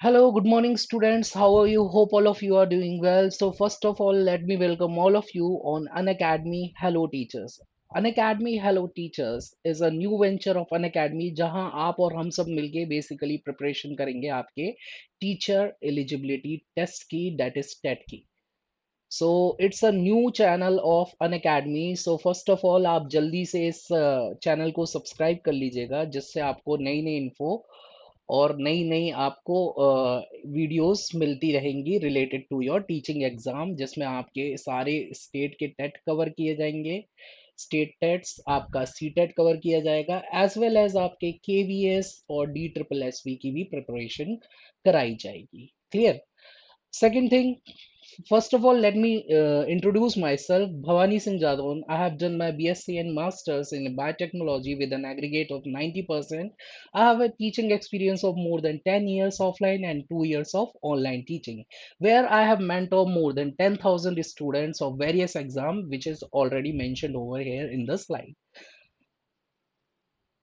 Hello, good morning, students. How are you? Hope all of you are doing well. So, first of all, let me welcome all of you on Unacademy Hello Teachers. Unacademy Hello Teachers is a new venture of Unacademy जहां आप और हम सब मिलके basically preparation करेंगे आपके teacher eligibility test की, that is TET की. So it's a new channel of Unacademy. So first of all आप जल्दी से इस चैनल को सब्सक्राइब कर लीजिएगा जिससे आपको नई नई इन्फो और नई नई आपको वीडियोस मिलती रहेंगी related to your teaching exam, जिसमें आपके सारे स्टेट के टेट कवर किए जाएंगे. स्टेट टेट्स आपका सी टेट कवर किया जाएगा, एज वेल एज आपके केवीएस और डी ट्रिपल एस की भी प्रिपरेशन कराई जाएगी. Clear. Second thing, first of all, let me introduce myself. Bhavani Singh Jadhavan. I have done my BSc and Masters in Biotechnology with an aggregate of 90%. I have a teaching experience of more than 10 years offline and 2 years of online teaching, where I have mentored more than 10,000 students of various exams, which is already mentioned over here in the slide.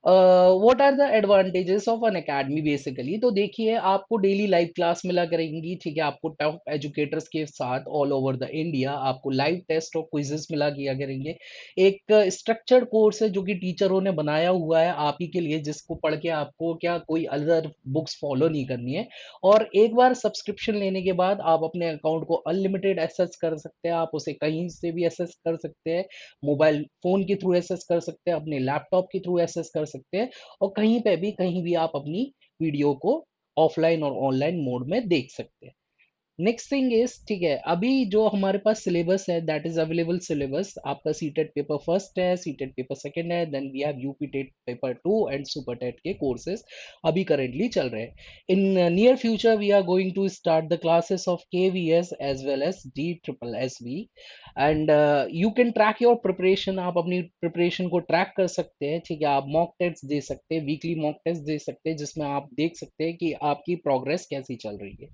What are the advantages of an academy basically. तो देखिए, आपको daily live class मिला करेंगी. ठीक है, आपको top educators के साथ ऑल ओवर द इंडिया आपको लाइव टेस्ट और क्विजेस मिला किया करेंगे. एक स्ट्रक्चर्ड कोर्स है जो कि टीचरों ने बनाया हुआ है आप ही के लिए, जिसको पढ़ के आपको क्या कोई अदर बुक्स फॉलो नहीं करनी है. और एक बार सब्सक्रिप्शन लेने के बाद आप अपने अकाउंट को अनलिमिटेड एक्सेस कर सकते हैं. आप उसे कहीं से भी एक्सेस कर सकते हैं. मोबाइल फोन के थ्रू एक्सेस कर सकते हैं, अपने लैपटॉप के थ्रू एक्सेस कर सकते हैं, और कहीं पे भी कहीं भी आप अपनी वीडियो को ऑफलाइन और ऑनलाइन मोड में देख सकते हैं. नेक्स्ट थिंग इज, ठीक है, अभी जो हमारे पास सिलेबस है दैट इज अवेलेबल सिलेबस. आपका सीटेट पेपर फर्स्ट है, सीटेट पेपर सेकंड है, then we have UP TET paper 2 and super TET के कोर्सेज अभी करेंटली चल रहे हैं. In near future we are going to start the classes of KVS as well as D triple S B. And you can track your preparation. आप अपनी preparation को track कर सकते हैं. ठीक है, आप मॉक टेस्ट दे सकते हैं, वीकली मॉक टेस्ट दे सकते हैं, जिसमें आप देख सकते हैं कि आपकी प्रोग्रेस कैसी चल रही है.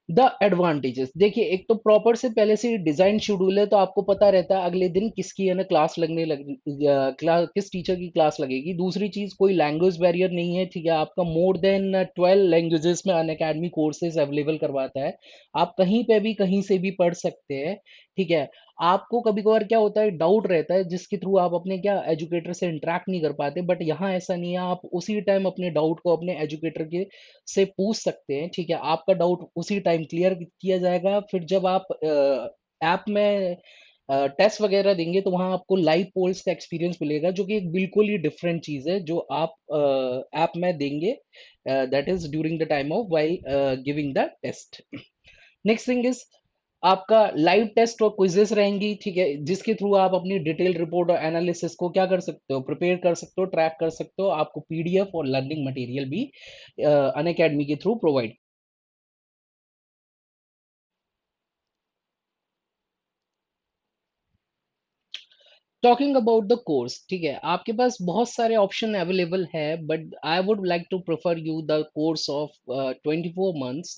द एडवांटेजेस देखिए, एक तो प्रॉपर से पहले से डिजाइन शेड्यूल है, तो आपको पता रहता है अगले दिन किसकी है ना क्लास लगने लग क्लास, किस टीचर की क्लास लगेगी. दूसरी चीज, कोई लैंग्वेज बैरियर नहीं है. ठीक है, आपका मोर देन 12 लैंग्वेजेस में अनअकैडमी कोर्सेज अवेलेबल करवाता है. आप कहीं पे भी कहीं से भी पढ़ सकते हैं. ठीक है, आपको कभी कभार क्या होता है, डाउट रहता है जिसके थ्रू आप अपने क्या एजुकेटर से इंटरेक्ट नहीं कर पाते, बट यहाँ ऐसा नहीं है. आप उसी टाइम अपने डाउट को अपने एजुकेटर के से पूछ सकते हैं. ठीक है, आपका डाउट उसी टाइम क्लियर किया जाएगा. फिर जब आप ऐप में टेस्ट वगैरह देंगे तो वहां आपको लाइव पोल्स का एक्सपीरियंस मिलेगा, जो कि एक बिल्कुल ही डिफरेंट चीज है जो आप ऐप में देंगे, that is during the time of while giving the test. Next thing is, आपका लाइव टेस्ट और क्विजेस रहेंगी. ठीक है, जिसके थ्रू आप अपनी डिटेल रिपोर्ट और एनालिसिस को क्या कर सकते हो, प्रिपेयर कर सकते हो, ट्रैक कर सकते हो. आपको पीडीएफ और लर्निंग मटेरियल भी अनअकैडमी के through provide. Talking about the course, ठीक है, आपके पास बहुत सारे ऑप्शन अवेलेबल है, but I would like to prefer you the course of 24 months.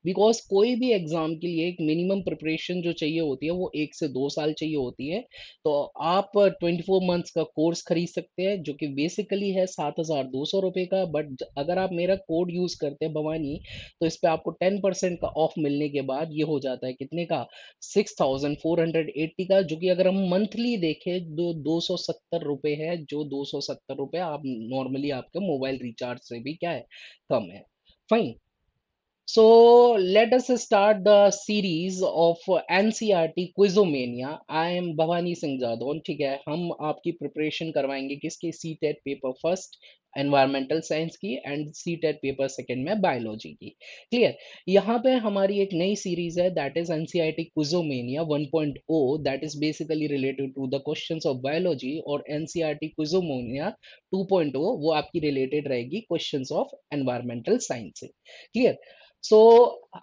Because कोई भी एग्जाम के लिए एक मिनिमम प्रिपरेशन जो चाहिए होती है वो 1 से 2 साल चाहिए होती है. तो आप 24 मंथ्स का कोर्स खरीद सकते हैं, जो कि बेसिकली है 7,200 रुपये का. बट अगर आप मेरा कोड यूज करते हैं भवानी, तो इस पे आपको 10% का ऑफ मिलने के बाद ये हो जाता है कितने का, 6,480 का. जो कि अगर हम मंथली देखें, 270 रुपये है, जो 270 रुपये आप नॉर्मली आपके मोबाइल रिचार्ज से भी क्या है, कम है. Fine. So let us start the series of NCERT Quizomania. I am Bhavani Singh Jadon. ठीक है, हम आपकी प्रिपरेशन करवाएंगे किसके, C TET paper first environmental science की and C TET paper second में बायोलॉजी की. क्लियर. यहाँ पे हमारी एक नई सीरीज है, that is NCERT quizomania 1.0. That is basically related to the questions of biology. और एनसीईआरटी क्विजोमेनिया 2.0 वो आपकी रिलेटेड रहेगी क्वेश्चंस ऑफ एनवायरमेंटल साइंस से. क्लियर. सो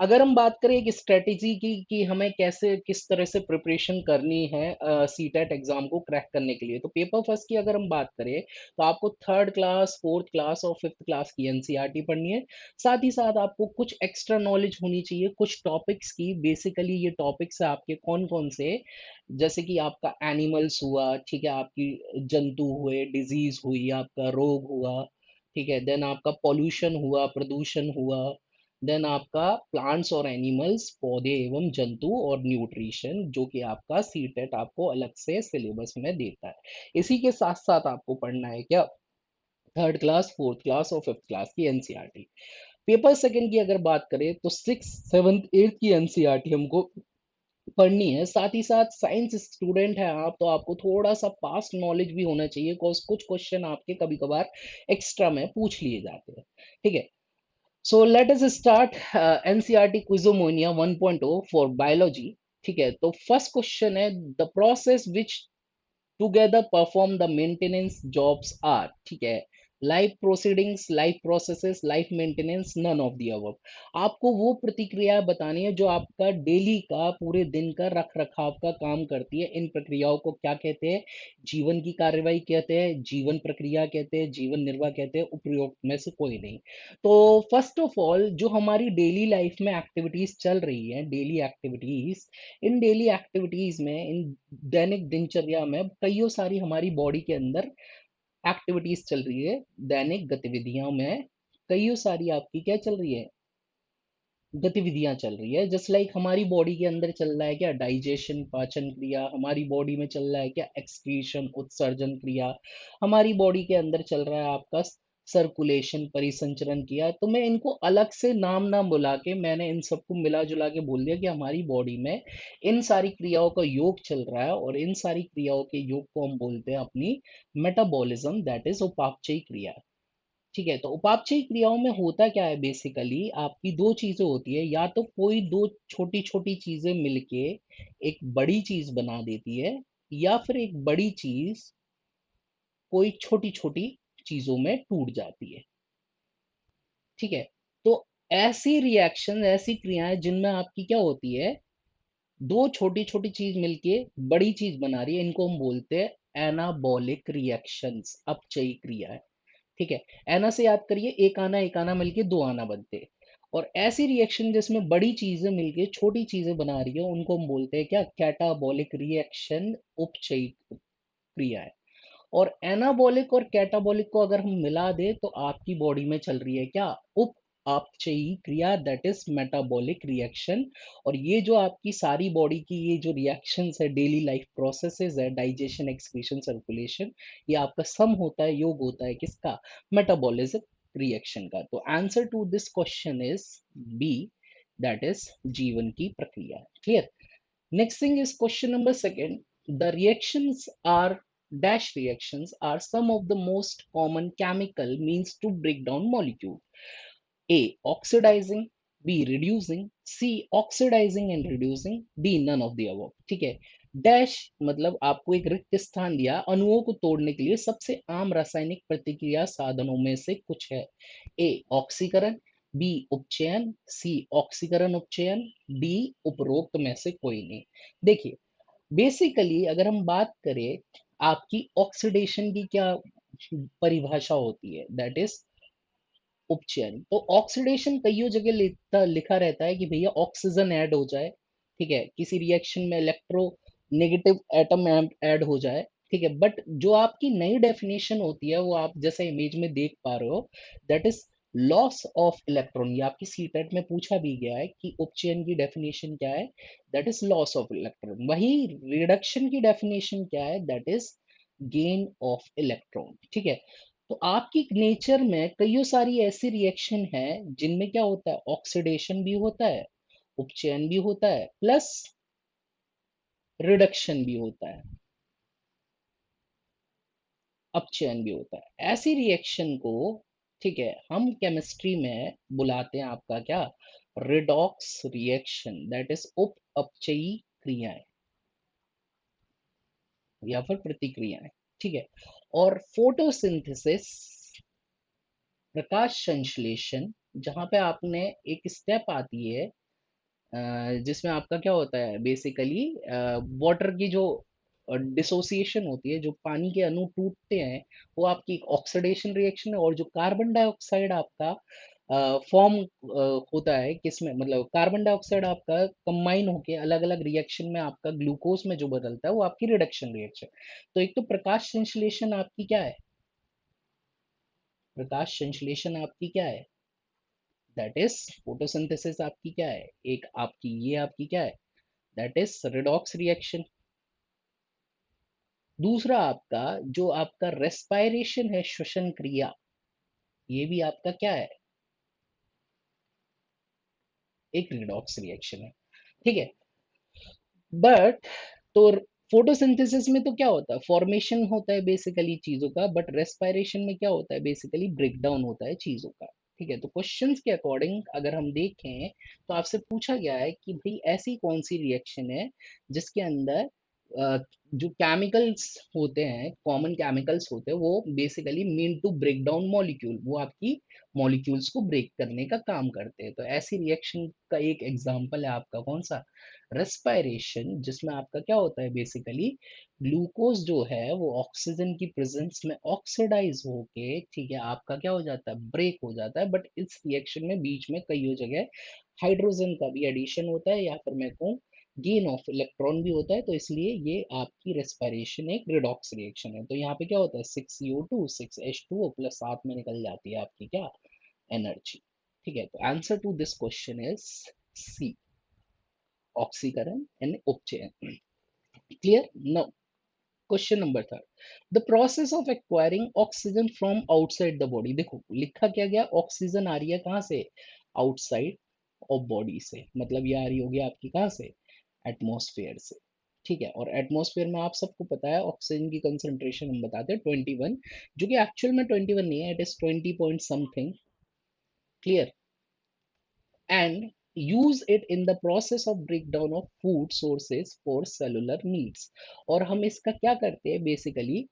अगर हम बात करें एक स्ट्रेटेजी की कि हमें कैसे किस तरह से प्रिपरेशन करनी है सीटेट एग्जाम को क्रैक करने के लिए, तो पेपर फर्स्ट की अगर हम बात करें तो आपको थर्ड क्लास, फोर्थ क्लास और फिफ्थ क्लास की एनसीईआरटी पढ़नी है. साथ ही साथ आपको कुछ एक्स्ट्रा नॉलेज होनी चाहिए कुछ टॉपिक्स की. बेसिकली ये टॉपिक्स है आपके कौन कौन से, जैसे कि आपका एनिमल्स हुआ, ठीक है, आपकी जंतु हुए, डिजीज हुई, आपका रोग हुआ, ठीक है, देन आपका पॉल्यूशन हुआ, प्रदूषण हुआ, देन आपका प्लांट्स और एनिमल्स, पौधे एवं जंतु और न्यूट्रिशन, जो कि आपका सीटेट आपको अलग से सिलेबस में देता है। इसी के साथ साथ आपको पढ़ना है क्या, थर्ड क्लास, फोर्थ क्लास और फिफ्थ क्लास की एनसीईआरटी। पेपर सेकंड की अगर बात करें तो सिक्स, सेवन्थ, एट्थ की एनसीईआरटी हमको पढ़नी है। साथ ही साथ साइंस स्टूडेंट है आप, तो आपको थोड़ा सा पास्ट नॉलेज भी होना चाहिए, बिकॉज कुछ क्वेश्चन आपके कभी कभार एक्स्ट्रा में पूछ लिए जाते हैं। ठीक है, so let us start NCERT quizomania 1.0 for biology. ठीक है, तो फर्स्ट क्वेश्चन है, the process which together perform the maintenance jobs are. ठीक है, life proceedings, life processes, life maintenance, none of the above. आपको वो प्रतिक्रिया बतानी है जो आपका डेली का, पूरे दिन का रख रखाव का काम करती है। इन प्रक्रियाओं को क्या कहते हैं, जीवन की कार्यवाही कहते हैं, जीवन प्रक्रिया कहते हैं, जीवन निर्वाह कहते हैं, उपयुक्त में से कोई नहीं। तो फर्स्ट ऑफ ऑल, जो हमारी डेली लाइफ में एक्टिविटीज चल रही है, डेली एक्टिविटीज, इन डेली एक्टिविटीज में, इन दैनिक दिनचर्या में कईयों सारी हमारी बॉडी के अंदर एक्टिविटीज चल रही है। दैनिक गतिविधियों में कईयों सारी आपकी क्या चल रही है, गतिविधियां चल रही है। जस्ट लाइक हमारी बॉडी के अंदर चल रहा है क्या, डाइजेशन, पाचन क्रिया। हमारी बॉडी में चल रहा है क्या, एक्सक्रीशन, उत्सर्जन क्रिया। हमारी बॉडी के अंदर चल रहा है आपका सर्कुलेशन, परिसंचरण किया। तो मैं इनको अलग से नाम ना बुला के, मैंने इन सबको मिला जुला के बोल दिया कि हमारी बॉडी में इन सारी क्रियाओं का योग चल रहा है, और इन सारी क्रियाओं के योग को हम बोलते हैं अपनी मेटाबॉलिज्म, दैट इज उपापचयी क्रिया। ठीक है, तो उपापचयी क्रियाओं में होता क्या है, बेसिकली आपकी दो चीजें होती है, या तो कोई दो छोटी छोटी चीजें मिलके एक बड़ी चीज बना देती है, या फिर एक बड़ी चीज कोई छोटी छोटी चीजों में टूट जाती है। ठीक है, तो ऐसी रिएक्शन, ऐसी क्रियाएं जिनमें आपकी क्या होती है, दो छोटी छोटी चीज मिलके बड़ी चीज बना रही है, इनको हम बोलते हैं एनाबॉलिक रिएक्शंस, अपचयी क्रिया। ठीक है, एना से याद करिए, एक आना मिलके दो आना बनते हैं। और ऐसी रिएक्शन जिसमें बड़ी चीजें मिलके छोटी चीजें बना रही है, उनको हम बोलते हैं क्या, कैटाबॉलिक रिएक्शन, उपचयी क्रिया है। और एनाबॉलिक और कैटाबॉलिक को अगर हम मिला दे तो आपकी बॉडी में चल रही है क्या, उप अपचयी क्रिया, दैट इज मेटाबॉलिक रिएक्शन। और ये जो आपकी सारी बॉडी की ये जो रिएक्शंस है, डेली लाइफ प्रोसेसेस है, डाइजेशन, एक्सक्रीशन, सर्कुलेशन, ये आपका सम होता है, योग होता है किसका, मेटाबॉलिज्म रिएक्शन का। तो answer to this question is B, that is जीवन की प्रक्रिया। Clear. Next thing is question number second. The reactions are dash reactions are some of the most common chemical means to break down molecule. A. Oxidizing. B. Reducing. C. Oxidizing and reducing. D. None of the above. ठीक है, dash मतलब आपको एक रिक्त स्थान दिया, अणुओं को तोड़ने के लिए सबसे आम रासायनिक प्रतिक्रिया साधनों में से कुछ है। ए ऑक्सीकरण, बी उपचयन, सी ऑक्सीकरण उपचयन, डी उपरोक्त में से कोई नहीं। देखिए, बेसिकली अगर हम बात करें, आपकी ऑक्सीडेशन की क्या परिभाषा होती है, दैट इज उपचयन। तो ऑक्सीडेशन कईयों जगह लिखा रहता है कि भैया ऑक्सीजन ऐड हो जाए। ठीक है, किसी रिएक्शन में इलेक्ट्रो नेगेटिव एटम ऐड हो जाए। ठीक है, बट जो आपकी नई डेफिनेशन होती है, वो आप जैसे इमेज में देख पा रहे हो, that is loss of electron. ये आपकी सीटेट में पूछा भी गया है कि उपचयन की डेफिनेशन क्या है, that is loss of electron. वही रिडक्शन की डेफिनेशन क्या है, that is gain of electron. ठीक है, तो आपकी नेचर में कईयों सारी ऐसी रिएक्शन है जिनमें क्या होता है, ऑक्सीडेशन भी होता है, उपचयन भी होता है, प्लस रिडक्शन भी होता है, अपचयन भी होता है। ऐसी रिएक्शन को, ठीक है, हम केमिस्ट्री में बुलाते हैं आपका क्या, रिडॉक्स रिएक्शन, दैट इज उप अपचयी क्रियाएं या फिर प्रतिक्रियाएं। ठीक है, और फोटोसिंथेसिस, प्रकाश संश्लेषण, जहां पे आपने एक स्टेप आती है, जिसमें आपका क्या होता है, बेसिकली वाटर की जो डिसोसिएशन होती है, जो पानी के अणु टूटते हैं, वो आपकी एक ऑक्सीडेशन रिएक्शन है। और जो कार्बन डाइऑक्साइड आपका फॉर्म होता है किसमें, मतलब कार्बन डाइऑक्साइड आपका कंबाइन होके अलग अलग रिएक्शन में आपका ग्लूकोज में जो बदलता है, वो आपकी रिडक्शन रिएक्शन। तो एक तो प्रकाश संश्लेषण आपकी क्या है, प्रकाश संश्लेषण आपकी क्या है, दैट इज फोटोसिंथेसिस आपकी क्या है, एक आपकी ये आपकी क्या है, दैट इज रिडॉक्स रिएक्शन। दूसरा आपका जो आपका रेस्पायरेशन है, श्वसन क्रिया, ये भी आपका क्या है, एक रिडॉक्स रिएक्शन है। ठीक है, बट तो फोटोसिंथेसिस में तो क्या होता है, फॉर्मेशन होता है बेसिकली चीजों का, बट रेस्पायरेशन में क्या होता है, बेसिकली ब्रेक डाउन होता है चीजों का। ठीक है, तो क्वेश्चंस के अकॉर्डिंग अगर हम देखें तो आपसे पूछा गया है कि भाई ऐसी कौन सी रिएक्शन है जिसके अंदर जो केमिकल्स होते हैं, कॉमन केमिकल्स होते हैं, वो basically mean to break down molecule, वो आपकी मॉलिक्यूल्स को ब्रेक करने का काम करते हैं। तो ऐसी रिएक्शन का एक एग्जांपल है आपका कौन सा, रेस्पायरेशन, जिसमें आपका क्या होता है बेसिकली, ग्लूकोज जो है वो ऑक्सीजन की प्रेजेंस में ऑक्सीडाइज होके, ठीक है, आपका क्या हो जाता है, ब्रेक हो जाता है। बट इस रिएक्शन में बीच में कई जगह हाइड्रोजन का भी एडिशन होता है, या फिर मैं कहूँ गेन ऑफ इलेक्ट्रॉन भी होता है, तो इसलिए ये आपकी रेस्पिरेशन एक रिडॉक्स रिएक्शन है। तो यहाँ पे क्या होता है, 6CO2 6H2O प्लस साथ में निकल जाती है आपकी क्या, एनर्जी। ठीक है, तो answer to this question is C, ऑक्सीकरण एंड उपचयन। Clear. Now question number third, the process of acquiring oxygen from outside the body. देखो लिखा क्या गया, ऑक्सीजन आ रही है कहाँ से, आउटसाइड ऑफ बॉडी से, मतलब ये आ रही होगी आपकी कहाँ से, एटमॉस्फेयर से। ठीक है, और एटमॉस्फेयर में आप सबको पता है ऑक्सीजन की कंसंट्रेशन हम बताते हैं 21, जो कि एक्चुअल में 21 नहीं है, it is 20 point something. Clear. And use it in the process of breakdown of food sources for cellular needs। और हम इसका क्या करते हैं बेसिकली,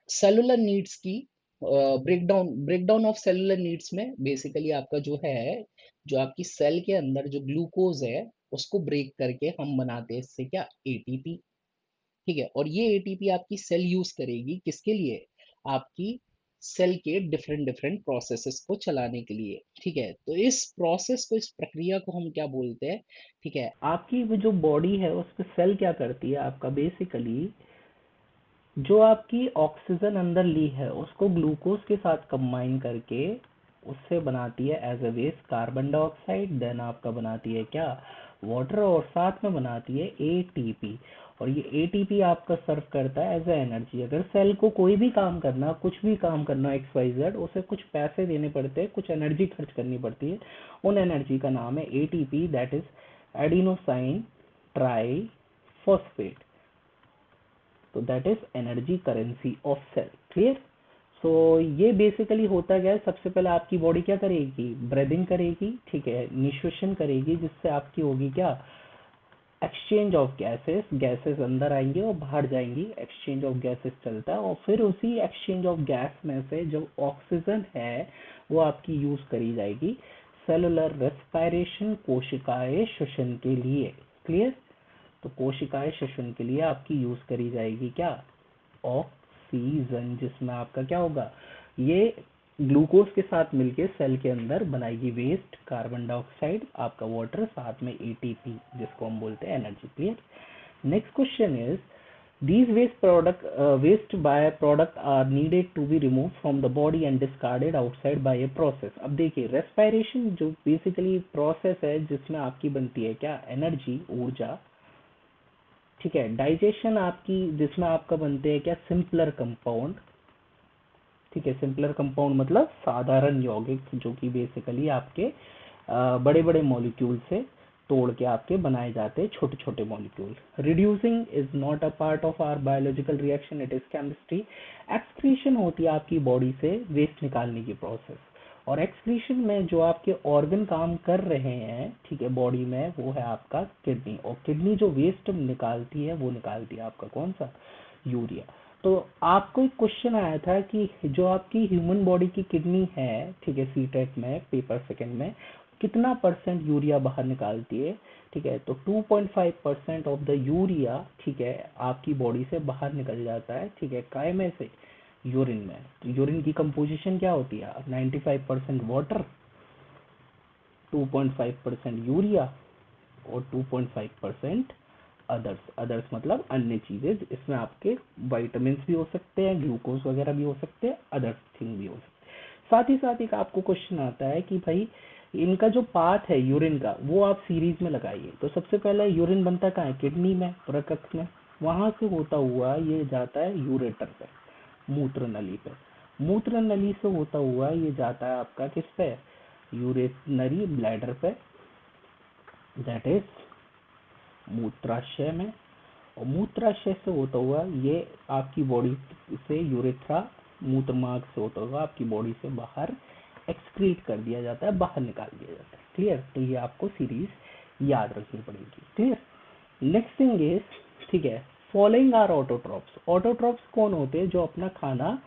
सेलुलर नीड्स की ब्रेकडाउन ऑफ सेलुलर नीड्स में बेसिकली आपका जो है, जो आपकी सेल के अंदर जो ग्लूकोज है उसको ब्रेक करके हम बनाते हैं इससे क्या, एटीपी। ठीक है, और ये एटीपी आपकी सेल यूज करेगी किसके लिए, आपकी सेल के डिफरेंट डिफरेंट प्रोसेसेस को चलाने के लिए। ठीक है, तो इस प्रोसेस को, इस प्रक्रिया को हम क्या बोलते हैं। ठीक है, आपकी वो जो बॉडी है उस पे सेल क्या करती है आपका बेसिकली, जो आपकी ऑक्सीजन अंदर ली है उसको ग्लूकोज के साथ कंबाइन करके उससे बनाती है as a waste carbon dioxide, then आपका बनाती है क्या, वाटर, और साथ में बनाती है एटीपी। और ये एटीपी आपका सर्व करता है एज अ एनर्जी। अगर सेल को कोई भी काम करना, कुछ भी काम करना एक्स वाई जेड, उसे कुछ पैसे देने पड़ते हैं, कुछ एनर्जी खर्च करनी पड़ती है, उन एनर्जी का नाम है ATP, that is adenosine triphosphate. तो that is energy currency of cell. Clear. So ये बेसिकली होता क्या है, सबसे पहले आपकी बॉडी क्या करेगी, ब्रीदिंग करेगी, ठीक है, निश्वसन करेगी, जिससे आपकी होगी क्या, एक्सचेंज ऑफ गैसेस, गैसेस अंदर आएंगे और बाहर जाएंगी, एक्सचेंज ऑफ गैसेस चलता है। और फिर उसी एक्सचेंज ऑफ गैस में से जो ऑक्सीजन है वो आपकी यूज करी जाएगी सेलुलर रेस्पायरेशन, कोशिकाएं श्वसन के लिए। क्लियर। तो कोशिकाएं श्वसन के लिए आपकी यूज करी जाएगी क्या, ऑक्सीजन, जिसमें आपका क्या होगा, ये ग्लूकोज के साथ मिलके सेल के अंदर बनाएगी वेस्ट कार्बन डाइऑक्साइड, आपका वाटर, साथ में एटीपी, जिसको हम बोलते हैं energy. Clear. Next question is, these waste byproduct are needed to be removed from the body and discarded outside by a process। अब देखिए रेस्पायरेशन जो बेसिकली प्रोसेस है जिसमें आपकी बनती है क्या, एनर्जी, ऊर्जा। ठीक है, डाइजेशन आपकी जिसमें आपका बनते हैं क्या, सिंपलर कंपाउंड। ठीक है, सिंपलर कंपाउंड मतलब साधारण यौगिक, जो कि बेसिकली आपके बड़े बड़े मॉलिक्यूल से तोड़ के आपके बनाए जाते हैं छोटे छोटे molecule. Reducing is not a part of our biological reaction, it is chemistry. Excretion होती है आपकी बॉडी से वेस्ट निकालने की प्रोसेस। और एक्सक्रीशन में जो आपके ऑर्गन काम कर रहे हैं, ठीक है, बॉडी में, वो है आपका किडनी। और किडनी जो वेस्ट निकालती है वो निकालती है आपका कौन सा, यूरिया। तो आपको एक क्वेश्चन आया था कि जो आपकी ह्यूमन बॉडी की किडनी है, ठीक है, सीटेट में पेपर सेकंड में, कितना परसेंट यूरिया बाहर निकालती है। ठीक है, तो 2.5% ऑफ द यूरिया, ठीक है, आपकी बॉडी से बाहर निकल जाता है। ठीक है, काय में से, यूरिन में। तो यूरिन की कंपोजिशन क्या होती है, 95% वाटर, 2.5% यूरिया, और 2.5% अदर्स। अदर्स मतलब अन्य चीजें, इसमें आपके वाइटामिन भी हो सकते हैं, ग्लूकोज वगैरह भी हो सकते हैं, अदर थिंग भी हो सकते हैं। साथ ही एक आपको क्वेश्चन आता है कि भाई इनका जो पाथ है यूरिन का वो आप सीरीज में लगाइए। तो सबसे पहले यूरिन बनता कहाँ है, किडनी में, प्रकट में। वहां से होता हुआ ये जाता है यूरेटर पे, मूत्र नली पे। मूत्र नली से होता हुआ ये जाता है आपका किस पे, यूरिनरी ब्लैडर पे, दैट इज मूत्राशय में। और मूत्राशय से होता हुआ ये आपकी बॉडी से यूरेथ्रा, मूत्र मार्ग से होता हुआ आपकी बॉडी से बाहर एक्सक्रीट कर दिया जाता है, बाहर निकाल दिया जाता है। क्लियर? तो ये आपको सीरीज याद रखनी पड़ेगी। क्लियर? नेक्स्ट थिंग इज, ठीक है, फॉलोइंग आर ऑटोट्रॉप्स। ऑटोट्रॉप्स कौन होते हैं, जो अपना खाना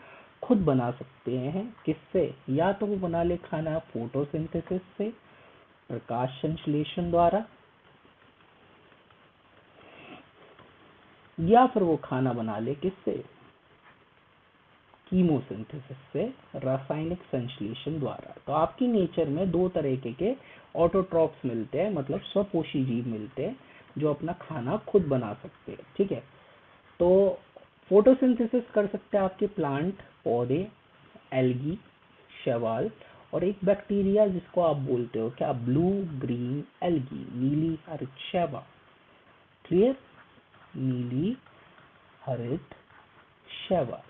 खुद बना सकते हैं। किससे? या तो वो बना ले खाना फोटोसिंथेसिस से, प्रकाश संश्लेषण द्वारा, या फिर वो खाना बना ले किससे, कीमोसिंथेसिस से, रासायनिक संश्लेषण द्वारा। तो आपकी नेचर में दो तरीके के ऑटोट्रॉप्स मिलते हैं, मतलब स्वपोषी जीव मिलते हैं जो अपना खाना खुद बना सकते हैं। ठीक है, तो फोटोसिंथेसिस कर सकते हैं आपके प्लांट, पौधे, एल्गी, शैवाल, और एक बैक्टीरिया जिसको आप बोलते हो क्या, ब्लू ग्रीन एल्गी, नीली हरित शैवाल। क्लियर? नीली हरित शैवाल।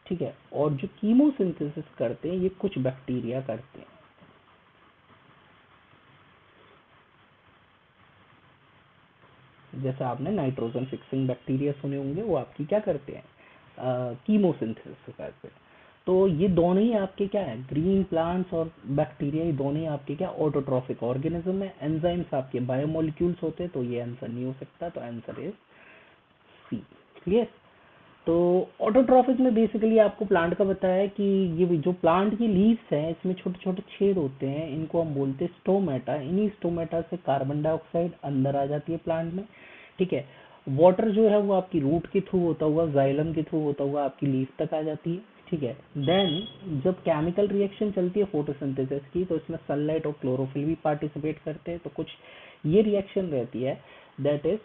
ठीक है, और जो कीमोसिंथेसिस करते हैं ये कुछ बैक्टीरिया करते हैं। जैसे आपने नाइट्रोजन फिक्सिंग बैक्टीरिया सुने होंगे, वो आपकी क्या करते हैं, कीमोसिंथेसिस करते हैं। तो ये दोनों ही आपके क्या है, ग्रीन प्लांट्स और बैक्टीरिया, ये दोनों ही आपके क्या, ऑटोट्रॉफिक ऑर्गेनिज्म है। एंजाइम्स आपके बायोमोलिक्यूल्स होते हैं, तो ये आंसर नहीं हो सकता, तो आंसर इज सी। क्लियर? तो ऑटोट्रॉफिक में बेसिकली आपको प्लांट का बताया है कि ये जो प्लांट की लीव्स हैं इसमें छोटे छोटे छेद होते हैं, इनको हम बोलते हैं स्टोमेटा। इन्हीं स्टोमेटा से कार्बन डाइऑक्साइड अंदर आ जाती है प्लांट में। ठीक है, वाटर जो है वो आपकी रूट के थ्रू होता हुआ, जाइलम के थ्रू होता हुआ आपकी लीफ तक आ जाती है। ठीक है, देन जब केमिकल रिएक्शन चलती है फोटोसिंथेसिस की, तो इसमें सनलाइट और क्लोरोफिल भी पार्टिसिपेट करते हैं। तो कुछ ये रिएक्शन रहती है, that is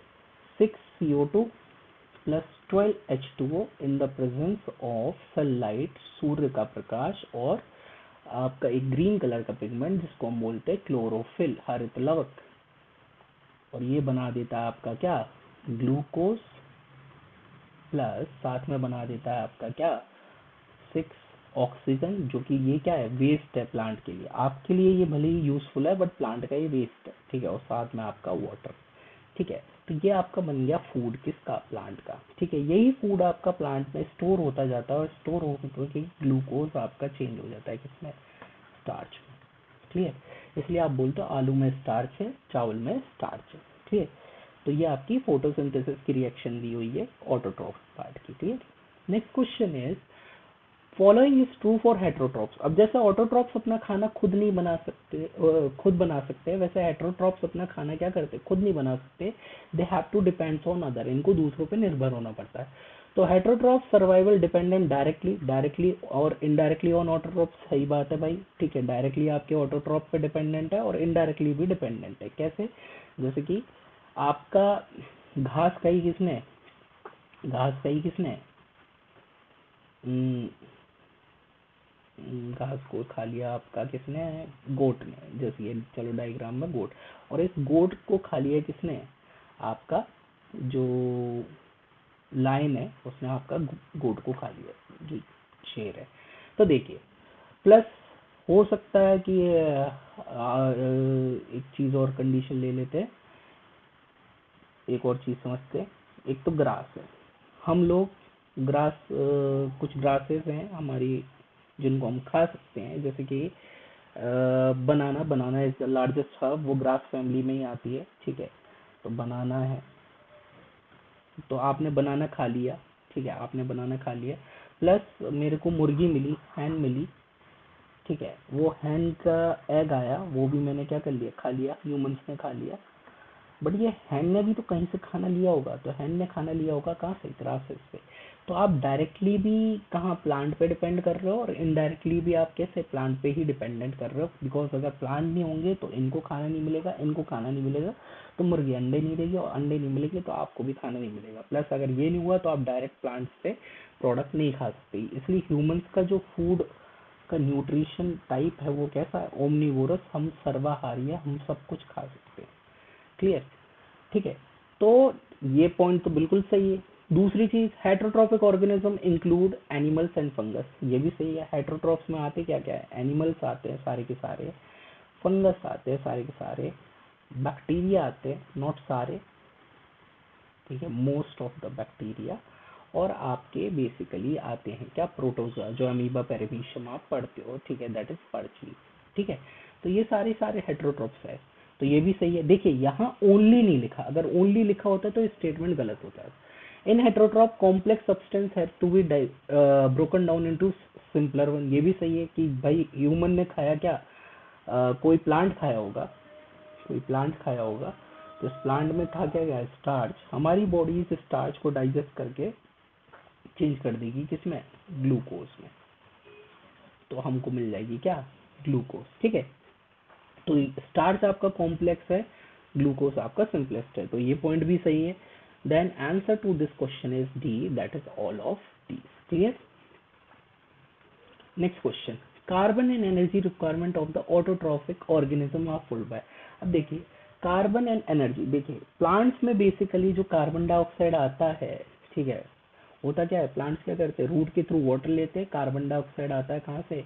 6CO2 plus 12H2O in the presence of sunlight, सूर्य का प्रकाश, और आपका एक ग्रीन कलर का पिगमेंट जिसको हम बोलते हैं क्लोरोफिल, हरित लवक। और ये बना देता है आपका क्या, ग्लूकोज, प्लस साथ में बना देता है आपका क्या, 6 ऑक्सीजन, जो कि ये क्या है, वेस्ट है प्लांट के लिए। आपके लिए ये भले ही यूजफुल है, बट प्लांट का ये वेस्ट है। ठीक है, और साथ में आपका वाटर। ठीक है, तो ये आपका बन गया फूड, किसका, प्लांट का। ठीक है, यही फूड आपका प्लांट में स्टोर होता जाता है, और स्टोर होकर के ग्लूकोज आपका चेंज हो जाता है किसमें, स्टार्च में। क्लियर? इसलिए आप बोलते हो आलू में स्टार्च है, चावल में स्टार्च है। क्लियर? तो ये आपकी फोटोसिंथेसिस की रिएक्शन दी हुई है ऑटोट्रॉफ पार्ट की। Clear? Next question is, following is true for heterotrophs. अब जैसे ऑटोट्रॉप्स अपना खाना खुद नहीं बना सकते, खुद बना सकते हैं, वैसे हेटरोट्रॉप्स अपना खाना क्या करते हैं, खुद नहीं बना सकते। They have to depends on other, इनको दूसरों पे निर्भर होना पड़ता है। तो हेटरोट्रॉप सर्वाइवल डिपेंडेंट डायरेक्टली और इनडायरेक्टली ऑन ऑटोट्रॉप। सही बात है भाई। ठीक है, डायरेक्टली आपके ऑटोट्रॉप पे डिपेंडेंट है और इनडायरेक्टली भी डिपेंडेंट है। कैसे? जैसे कि आपका घास खाई किसने, घास खाई किसने, हम्म, घास को खा लिया आपका किसने, गोट ने। जैसे ये चलो डायग्राम में गोट, और इस गोट को खा लिया किसने, आपका जो लाइन है उसने आपका गोट को खा लिया, जो शेर है। तो देखिए, प्लस हो सकता है कि एक चीज और कंडीशन ले लेते हैं, एक और चीज समझते हैं। एक तो ग्रास है, हम लोग ग्रास, कुछ ग्रासेस हैं हमारी जिनको हम खा सकते हैं, जैसे कि बनाना। बनाना इज द लार्जेस्ट हर्ब, वो ग्रास फैमिली में ही आती है। ठीक है, तो बनाना है, तो आपने बनाना खा लिया। ठीक है, आपने बनाना खा लिया, प्लस मेरे को मुर्गी मिली, हैन मिली। ठीक है, वो हैन का एग आया, वो भी मैंने क्या कर लिया, खा लिया, ह्यूमंस ने खा लिया। बट ये हैन ने भी तो कहीं से खाना लिया होगा, तो हैन ने खाना लिया होगा कहाँ से, ग्रासेस से। तो आप डायरेक्टली भी कहाँ, प्लांट पे डिपेंड कर रहे हो, और इनडायरेक्टली भी आप कैसे, प्लांट पे ही डिपेंडेंट कर रहे हो। बिकॉज अगर प्लांट नहीं होंगे तो इनको खाना नहीं मिलेगा, इनको खाना नहीं मिलेगा, तो मुर्गी अंडे नहीं देगी, और अंडे नहीं मिलेंगे तो आपको भी खाना नहीं मिलेगा। प्लस अगर ये नहीं हुआ तो आप डायरेक्ट प्लांट्स से प्रोडक्ट नहीं खा सकते। इसलिए ह्यूमंस का जो फूड का न्यूट्रिशन टाइप है वो कैसा है, ओमनीवोरस, हम सर्वाहारी है, हम सब कुछ खा सकते हैं। क्लियर? ठीक है, तो ये पॉइंट तो बिल्कुल सही है। दूसरी चीज, heterotrophic organism include animals and fungus, ये भी सही है। हेटरोट्रॉप्स में आते क्या क्या है, एनिमल्स आते हैं सारे के सारे, फंगस आते हैं सारे के सारे, बैक्टीरिया आते हैं, नॉट सारे, ठीक है, मोस्ट ऑफ द बैक्टीरिया, और आपके बेसिकली आते हैं क्या, प्रोटोजोआ, जो अमीबा पेरिमीशियम आप पढ़ते हो, ठीक है, दैट इज पर्ची। ठीक है, तो ये सारे सारे हेटरोट्रॉप्स है, तो ये भी सही है। देखिए यहाँ ओनली नहीं लिखा, अगर ओनली लिखा होता तो स्टेटमेंट गलत होता है। इन हेटरोट्रॉप कॉम्प्लेक्स सब्सटेंस है to be broken down into simpler one, ये भी सही है कि भाई ह्यूमन ने खाया क्या, कोई प्लांट खाया होगा, कोई प्लांट खाया होगा, तो इस प्लांट में था क्या गया, स्टार्च, हमारी बॉडी इस स्टार्च को डाइजेस्ट करके चेंज कर देगी किसमें, ग्लूकोज में, तो हमको मिल जाएगी क्या, ग्लूकोज। ठीक है, तो स्टार्च आपका कॉम्प्लेक्स है, ग्लूकोज आपका सिंपलेस्ट है, तो ये पॉइंट भी सही है। Then answer to this question is D, that is all of these. Clear? Next question, carbon and energy requirement of the autotrophic organism are full by. अब देखिए कार्बन एंड एनर्जी, देखिए plants में basically जो carbon dioxide आता है, ठीक है, होता क्या है, प्लांट्स क्या करते हैं, रूट के थ्रू वाटर लेते हैं, कार्बन डाइऑक्साइड आता है कहाँ से,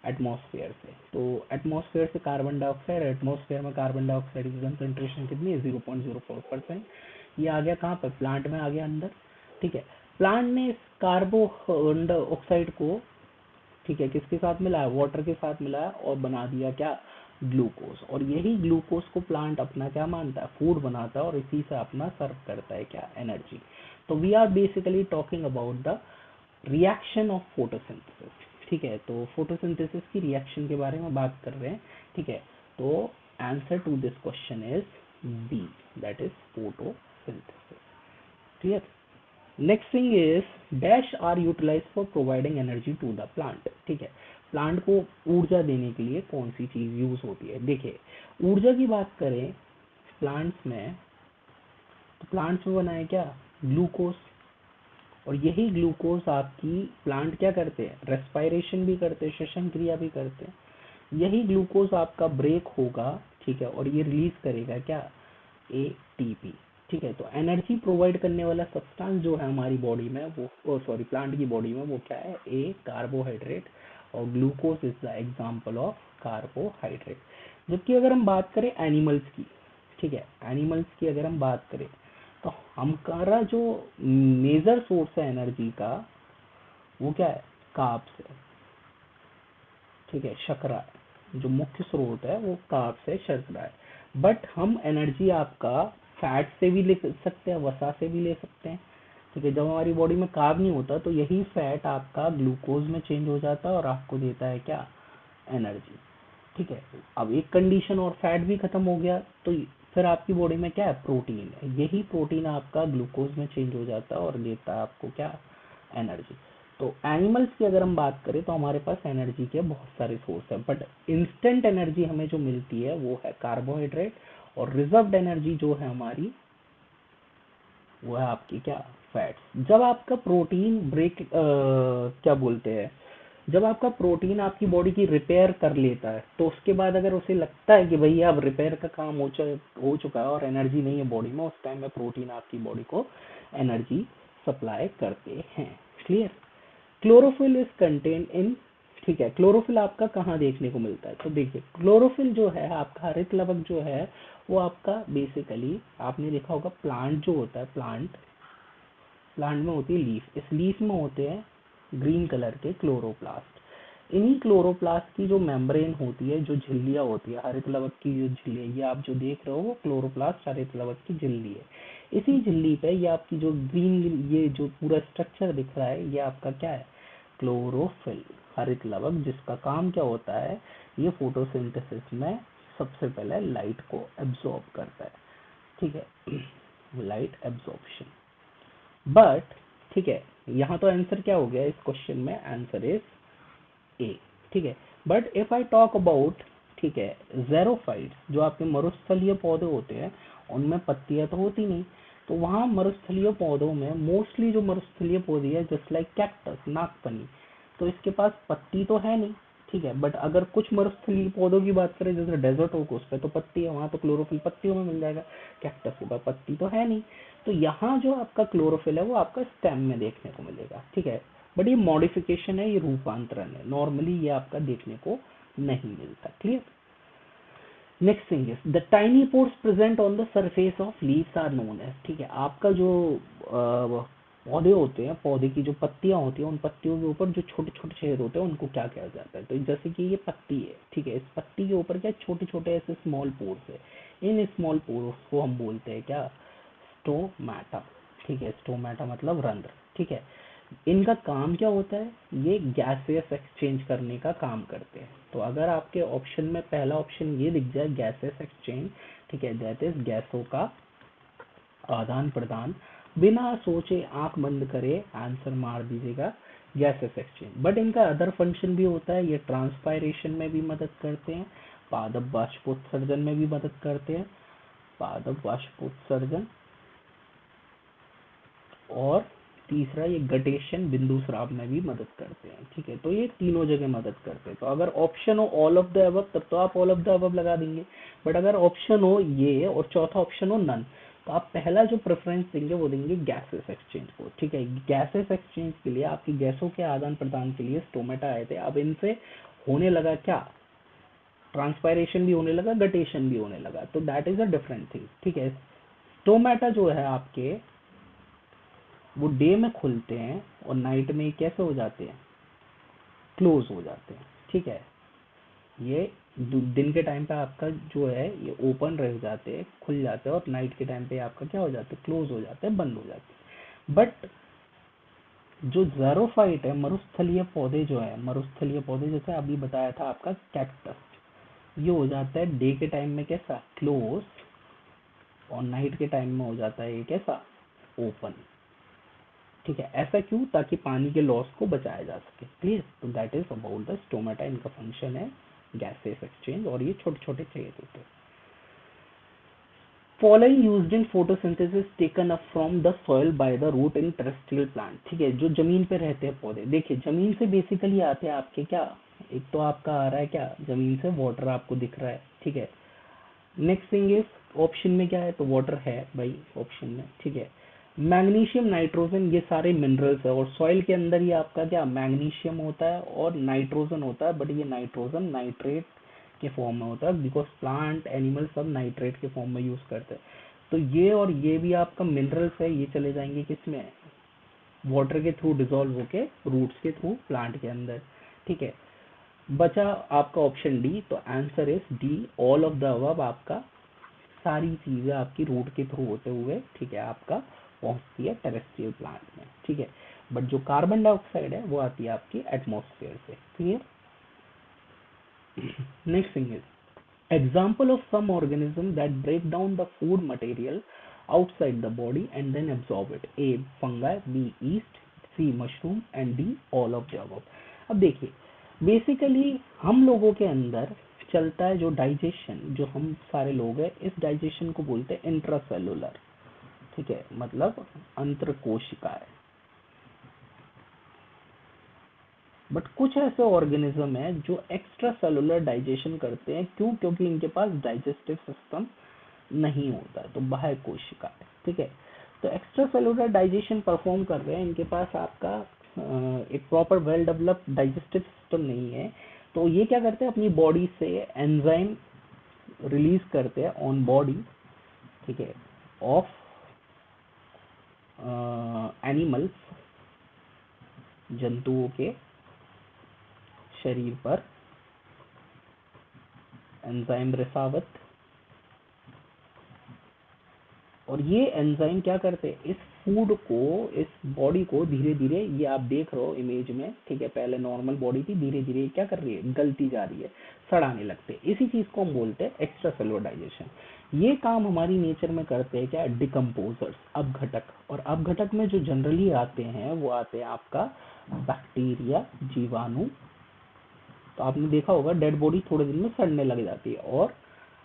एटमॉस्फेयर से, तो एटमॉस्फेयर से कार्बन डाइऑक्साइड, एटमॉस्फेयर में कार्बन डाइऑक्साइड की कंसेंट्रेशन कितनी है, 0.04%, ये आ गया कहाँ पर, प्लांट में आ गया अंदर। ठीक है, प्लांट ने इस कार्बन डाइऑक्साइड को, ठीक है, किसके साथ मिलाया, वाटर के साथ मिलाया और बना दिया क्या, ग्लूकोज, और यही ग्लूकोज को प्लांट अपना क्या मानता है, फूड बनाता है, और इसी से अपना सर्व करता है क्या, एनर्जी। तो we are basically talking about the reaction of photosynthesis. ठीक है, तो फोटोसिंथेसिस की रिएक्शन के बारे में बात कर रहे हैं। ठीक है, तो answer to this question is B, that is photosynthesis. Clear? Next thing is dash are utilize for providing energy to the plant. ठीक है, प्लांट को ऊर्जा देने के लिए कौन सी चीज यूज होती है, देखिए ऊर्जा की बात करें प्लांट्स में, तो प्लांट्स में बना है क्या, ग्लूकोज, और यही ग्लूकोज आपकी प्लांट क्या करते हैं, रेस्पायरेशन भी करते हैं, श्वसन क्रिया भी करते हैं, यही ग्लूकोज आपका ब्रेक होगा, ठीक है, और ये रिलीज करेगा क्या, एटीपी। ठीक है, तो एनर्जी प्रोवाइड करने वाला सब्सटेंस जो है हमारी बॉडी में वो, सॉरी प्लांट की बॉडी में, वो क्या है, ए कार्बोहाइड्रेट, और glucose is the example of carbohydrate. जबकि अगर हम बात करें एनिमल्स की, ठीक है, एनिमल्स की अगर हम बात करें, तो हमारा जो मेजर सोर्स है एनर्जी का, वो क्या है, कार्ब्स है, ठीक है, शर्करा है, जो मुख्य स्रोत है वो कार्ब्स है, शर्करा है। बट हम एनर्जी आपका फैट से भी ले सकते हैं, वसा से भी ले सकते हैं। ठीक है, जब हमारी बॉडी में कार्ब नहीं होता तो यही फैट आपका ग्लूकोज में चेंज हो जाता है और आपको देता है क्या, एनर्जी। ठीक है, अब एक कंडीशन और फैट भी खत्म हो गया, तो फिर आपकी बॉडी में क्या है, प्रोटीन है, यही प्रोटीन आपका ग्लूकोज में चेंज हो जाता है और देता है आपको क्या, एनर्जी। तो एनिमल्स की अगर हम बात करें तो हमारे पास एनर्जी के बहुत सारे सोर्स हैं, बट इंस्टेंट एनर्जी हमें जो मिलती है वो है कार्बोहाइड्रेट, और रिजर्व्ड एनर्जी जो है हमारी, वो है आपकी क्या, फैट्स। जब आपका प्रोटीन ब्रेक क्या बोलते हैं, जब आपका प्रोटीन आपकी बॉडी की रिपेयर कर लेता है, तो उसके बाद अगर उसे लगता है कि भैया अब रिपेयर का काम हो चुका है और एनर्जी नहीं है बॉडी में, उस टाइम में प्रोटीन आपकी बॉडी को एनर्जी सप्लाई करते हैं। Clear? Chlorophyll is contain in, ठीक है, क्लोरोफिल आपका कहाँ देखने को मिलता है, तो देखिए क्लोरोफिल जो है आपका, हरित लवक जो है, वो आपका बेसिकली आपने देखा होगा, प्लांट जो होता है, प्लांट प्लांट में होती है लीफ, इस लीफ में होते हैं ग्रीन कलर के क्लोरोप्लास्ट। इन्हीं क्लोरोप्लास्ट की जो मेम्ब्रेन होती है, जो झिल्लियां होती है, हरित लवक की जो झिल्ली है, ये आप जो देख रहे हो वो क्लोरोप्लास्ट हरित लवक की झिल्ली है। इसी झिल्ली पे ये आपकी जो ग्रीन, ये जो पूरा स्ट्रक्चर दिख रहा है, ये आपका क्या है, क्लोरोफिल, हरित लवक, जिसका काम क्या होता है, ये फोटोसिंथेसिस में सबसे पहले लाइट को एब्जॉर्ब करता है। ठीक है, लाइट एब्जॉर्प्शन। बट ठीक है, यहाँ तो आंसर क्या हो गया इस क्वेश्चन में, आंसर इज ए। ठीक है, but if I talk about, ठीक है, ज़ेरोफाइट्स, जो आपके मरुस्थलीय पौधे होते हैं, उनमें पत्तियां तो होती नहीं, तो वहां मरुस्थलीय पौधों में मोस्टली जो मरुस्थलीय पौधे है, जस्ट लाइक कैक्टस, नागफनी, तो इसके पास पत्ती तो है नहीं। ठीक है। बट अगर कुछ मरुस्थलीय पौधों की बात करें, जैसे डेजर्ट ओक, उस पे तो पत्ती है, वहां तो क्लोरोफिल पत्तियों में मिल जाएगा। कैक्टस के पास पत्ती तो है नहीं, तो यहाँ जो आपका क्लोरोफिल है वो आपका स्टेम में देखने को मिलेगा, ठीक है। बट ये मॉडिफिकेशन है, ये रूपांतरण है, नॉर्मली ये आपका देखने को नहीं मिलता। Clear. Next thing is the tiny pores present on the surface of leaves are known as, ठीक है। आपका जो पौधे होते हैं, पौधे की जो पत्तियां होती हैं, उन पत्तियों के ऊपर जो छोटे छोटे छेद होते हैं उनको क्या कहा जाता है? तो जैसे कि ये पत्ती है, ठीक है, इस पत्ती के ऊपर क्या छोटे छोटे ऐसे स्मॉल पोर्स है, इन स्मॉल पोर्स को हम बोलते हैं क्या? स्टोमेटा। ठीक है, स्टोमेटा मतलब रंध्र, ठीक है। इनका काम क्या होता है? ये गैसेस एक्सचेंज करने का काम करते हैं। तो अगर आपके ऑप्शन में पहला ऑप्शन ये दिख जाए गैसेस एक्सचेंज, ठीक है, दैट इज गैसों का आदान प्रदान, बिना सोचे आंख बंद करे आंसर मार दीजिएगा गैसेस एक्सचेंज। बट इनका अदर फंक्शन भी होता है, ये ट्रांसपायरेशन में भी मदद करते हैं, पादप बाष्पोत्सर्जन में भी मदद करते हैं, पादप बाष्पोत्सर्जन, और तीसरा ये गटेशन बिंदु स्राव में भी मदद करते हैं, ठीक है। तो ये तीनों जगह मदद करते हैं। तो अगर ऑप्शन हो ऑल ऑफ द अबव, तब तो आप ऑल ऑफ द अबव लगा देंगे। बट अगर ऑप्शन हो ये और चौथा ऑप्शन हो नन, तो आप पहला जो प्रेफरेंस देंगे वो देंगे गैसेस एक्सचेंज को, ठीक है। गैसेस एक्सचेंज के लिए, आपकी गैसों के आदान प्रदान के लिए स्टोमेटा आए थे। अब इनसे होने लगा क्या? ट्रांसपायरेशन भी होने लगा, गटेशन भी होने लगा, तो that is a different thing, ठीक है। स्टोमेटा जो है आपके, वो डे में खुलते हैं और नाइट में कैसे हो जाते हैं? क्लोज हो जाते हैं, ठीक है। ये दिन के टाइम पे आपका जो है ये ओपन रह जाते हैं, खुल जाते हैं, और नाइट के टाइम पे आपका क्या हो जाते हैं? क्लोज हो जाते हैं, बंद हो जाते हैं। बट जो ज़ेरोफाइट है, मरुस्थलीय पौधे जो है, मरुस्थलीय पौधे जैसे अभी बताया था आपका कैक्टस, ये हो जाता है डे के टाइम में कैसा? क्लोज, और नाइट के टाइम में हो जाता है ये कैसा? ओपन, ठीक है। ऐसा क्यों? ताकि पानी के लॉस को बचाया जा सके। क्लियर। तो that is about the stomata. इनका फंक्शन है गैसेस एक्सचेंज, और ये छोटे छोटे छेद होते हैं। Following used in photosynthesis taken up from the soil by the root in terrestrial plant, ठीक है। जो जमीन पे रहते हैं पौधे, देखिए जमीन से बेसिकली आते हैं आपके क्या? एक तो आपका आ रहा है क्या? जमीन से वाटर आपको दिख रहा है, ठीक है। नेक्स्ट थिंग इज, ऑप्शन में क्या है? तो वाटर है भाई ऑप्शन में, ठीक है। मैग्नीशियम, नाइट्रोजन, ये सारे मिनरल्स है, और सॉइल के अंदर ही आपका क्या? मैग्नीशियम होता है और नाइट्रोजन होता है, बट ये नाइट्रोजन नाइट्रेट के फॉर्म में होता है, बिकॉज प्लांट एनिमल सब नाइट्रेट के फॉर्म में यूज करते हैं। तो ये और ये भी आपका मिनरल्स है, ये चले जाएंगे किसमें? वाटर के थ्रू डिजोल्व होके रूट्स के थ्रू प्लांट के अंदर, ठीक है। बचा आपका ऑप्शन डी, तो answer is D, all of the above. आपका सारी चीजें आपकी रूट के थ्रू होते हुए, ठीक है, आपका पहुंचती है टेरेस्ट्रियल प्लांट में, ठीक है। बट जो कार्बन डाइऑक्साइड है वो आती है आपकी एटमॉस्फेयर से। Clear. Next thing is example of some organism that break down the food material outside the body and then absorb it. A fungi, B yeast, C mushroom and D all of the above. अब देखिए basically हम लोगों के अंदर चलता है जो digestion, जो हम सारे लोग हैं, इस डाइजेशन को बोलते हैं इंट्रासेलुलर, ठीक है, मतलब अंतर कोशिकाएं। बट कुछ ऐसे ऑर्गेनिज्म है जो एक्स्ट्रा सेलुलर डाइजेशन करते हैं, क्यों? क्योंकि इनके पास डाइजेस्टिव सिस्टम नहीं होता है, तो बाह्य कोशिका है, ठीक है। तो एक्स्ट्रा सेलुलर डाइजेशन परफॉर्म कर रहे हैं, इनके पास आपका एक proper well developed digestive system नहीं है। तो ये क्या करते हैं? अपनी बॉडी से एंजाइम रिलीज करते हैं ऑन बॉडी, ठीक है, ऑफ एनिमल्स, जंतुओं के शरीर पर एंजाइम रिसावत। और ये एंजाइम क्या करते हैं? इस फूड को, इस बॉडी को धीरे धीरे, ये आप देख रहे हो इमेज में, ठीक है, पहले नॉर्मल बॉडी थी, धीरे धीरे क्या कर रही है? गलती जा रही है, सड़ाने लगते हैं। इसी चीज को हम बोलते हैं एक्स्ट्रा सेलुलर डाइजेशन। ये काम हमारी नेचर में करते हैं क्या? डिकम्पोजर्स, अपघटक। और अपघटक में जो जनरली आते हैं वो आते हैं आपका बैक्टीरिया, जीवाणु। तो आपने देखा होगा डेड बॉडी थोड़े दिन में सड़ने लग जाती है, और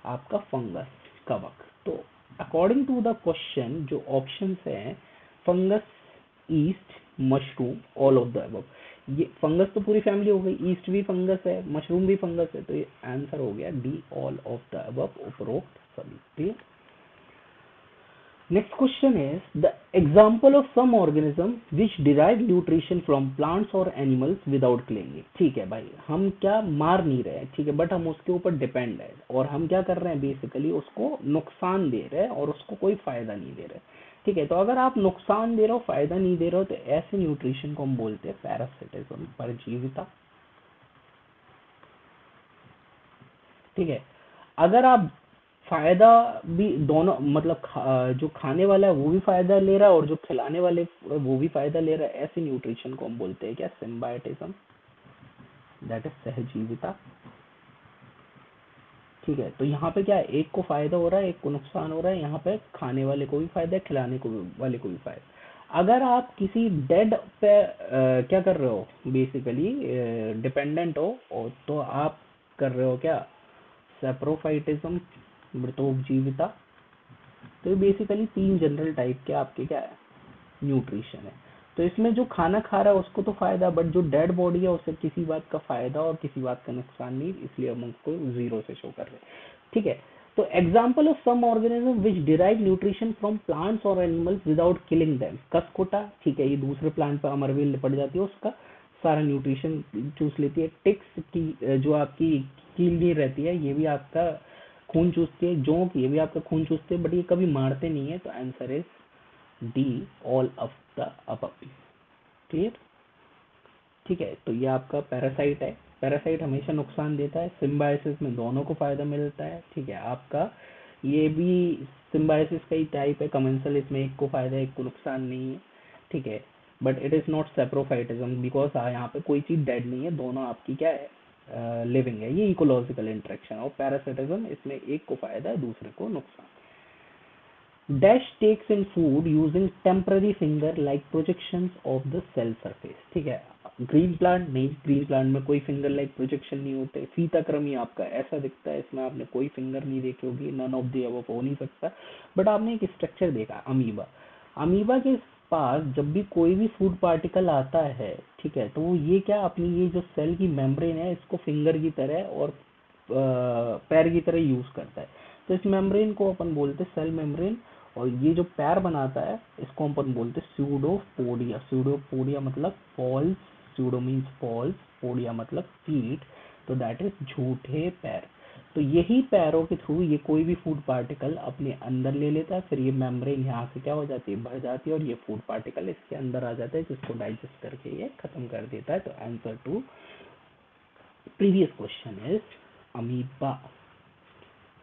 आपका फंगस, कवक। तो अकॉर्डिंग टू द क्वेश्चन जो ऑप्शंस हैं, fungus, east, mushroom, all of the above, ये फंगस तो पूरी फैमिली हो गई, ईस्ट भी फंगस है, मशरूम भी फंगस है, तो ये आंसर हो गया D, all of the above, उपरोक्त सभी। ठीक है। Next question is the example of some organism which derive nutrition from plants or animals without killing it। ठीक है भाई, हम क्या मार नहीं रहे हैं, ठीक है, बट हम उसके ऊपर डिपेंड है, और हम क्या कर रहे हैं, बेसिकली उसको नुकसान दे रहे हैं और उसको कोई फायदा नहीं दे रहे। ठीक है, तो अगर आप नुकसान दे रहे हो, फायदा नहीं दे रहे हो, तो ऐसे न्यूट्रिशन को हम बोलते हैं पैरासिटिज्म, परजीविता। ठीक है। अगर आप फायदा भी दोनों, मतलब जो खाने वाला है वो भी फायदा ले रहा है और जो खिलाने वाले वो भी फायदा ले रहा है, ऐसे न्यूट्रिशन को हम बोलते हैं क्या, सिम्बायोटिज्म, दैट इज सहजीविता। ठीक है, तो यहाँ पे क्या है, एक को फायदा हो रहा है, एक को नुकसान हो रहा है, यहाँ पे खाने वाले को भी फायदा है, खिलाने को भी वाले को भी फायदा। अगर आप किसी डेड पे क्या कर रहे हो, बेसिकली डिपेंडेंट हो, तो आप कर रहे हो क्या, सेप्रोफाइटिज्म, मृतोपजीविता। तो ये बेसिकली तीन जनरल टाइप के आपके क्या है, न्यूट्रिशन है। तो इसमें जो खाना खा रहा है उसको तो फायदा, बट जो डेड बॉडी है उसे किसी बात का फायदा और किसी बात का नुकसान नहीं, इसलिए हम उसको जीरो से शो कर रहे हैं। ठीक है। तो example of some organism which derive nutrition from plants और animals without killing them, Cuscuta. ठीक है, ये दूसरे प्लांट पर अमरवेल निपट जाती है, उसका सारा न्यूट्रिशन चूस लेती है। टिक्स की जो आपकी कील नहीं रहती है, ये भी आपका खून चूसती है। जोंक, ये भी आपका खून चूसते हैं, बट ये कभी मारते नहीं है, तो answer is D, all of the above. Clear. ठीक है, तो ये आपका पैरासाइट है। पैरासाइट हमेशा नुकसान देता है, सिम्बायोसिस में दोनों को फायदा मिलता है। ठीक है, आपका ये भी सिम्बायोसिस का ही टाइप है, कमेंसल, इसमें एक को फायदा एक को नुकसान नहीं है। ठीक है, but it is not saprophytism because यहाँ पे कोई चीज डेड नहीं है, दोनों आपकी क्या है, लिविंग है। ये इकोलॉजिकल इंटरेक्शन है। और पैरासिटिज्म, इसमें एक को फायदा है दूसरे को नुकसान। Dash takes in food using temporary finger like projections of the cell surface. ठीक है, ग्रीन प्लांट नहीं, ग्रीन प्लांट में कोई फिंगर लाइक प्रोजेक्शन नहीं होते। फीताक्रमी आपका ऐसा दिखता है, इसमें आपने कोई फिंगर नहीं देखी होगी, नन ऑफ द अबव हो नहीं सकता। बट आपने एक स्ट्रक्चर देखा, अमीबा। अमीबा के पास जब भी कोई भी फूड पार्टिकल आता है, ठीक है, तो वो ये क्या, अपनी ये जो सेल की मेम्ब्रेन है, इसको फिंगर की तरह और पैर की तरह यूज करता है। तो इस मेम्ब्रेन को अपन बोलते हैं सेल मेम्ब्रेन। और ये जो पैर बनाता है, इसको अपन बोलते हैं स्यूडोपोडिया। स्यूडोपोडिया मतलब false, pseudo means false, podia मतलब फीट, तो दैट इज झूठे पैर। तो यही पैरों के थ्रू ये कोई भी फूड पार्टिकल अपने अंदर ले लेता है, फिर ये मेम्ब्रेन यहाँ से क्या हो जाती है, भर जाती है, और ये फूड पार्टिकल इसके अंदर आ जाता है, जिसको डाइजेस्ट करके ये खत्म कर देता है। तो answer to previous question is amoeba.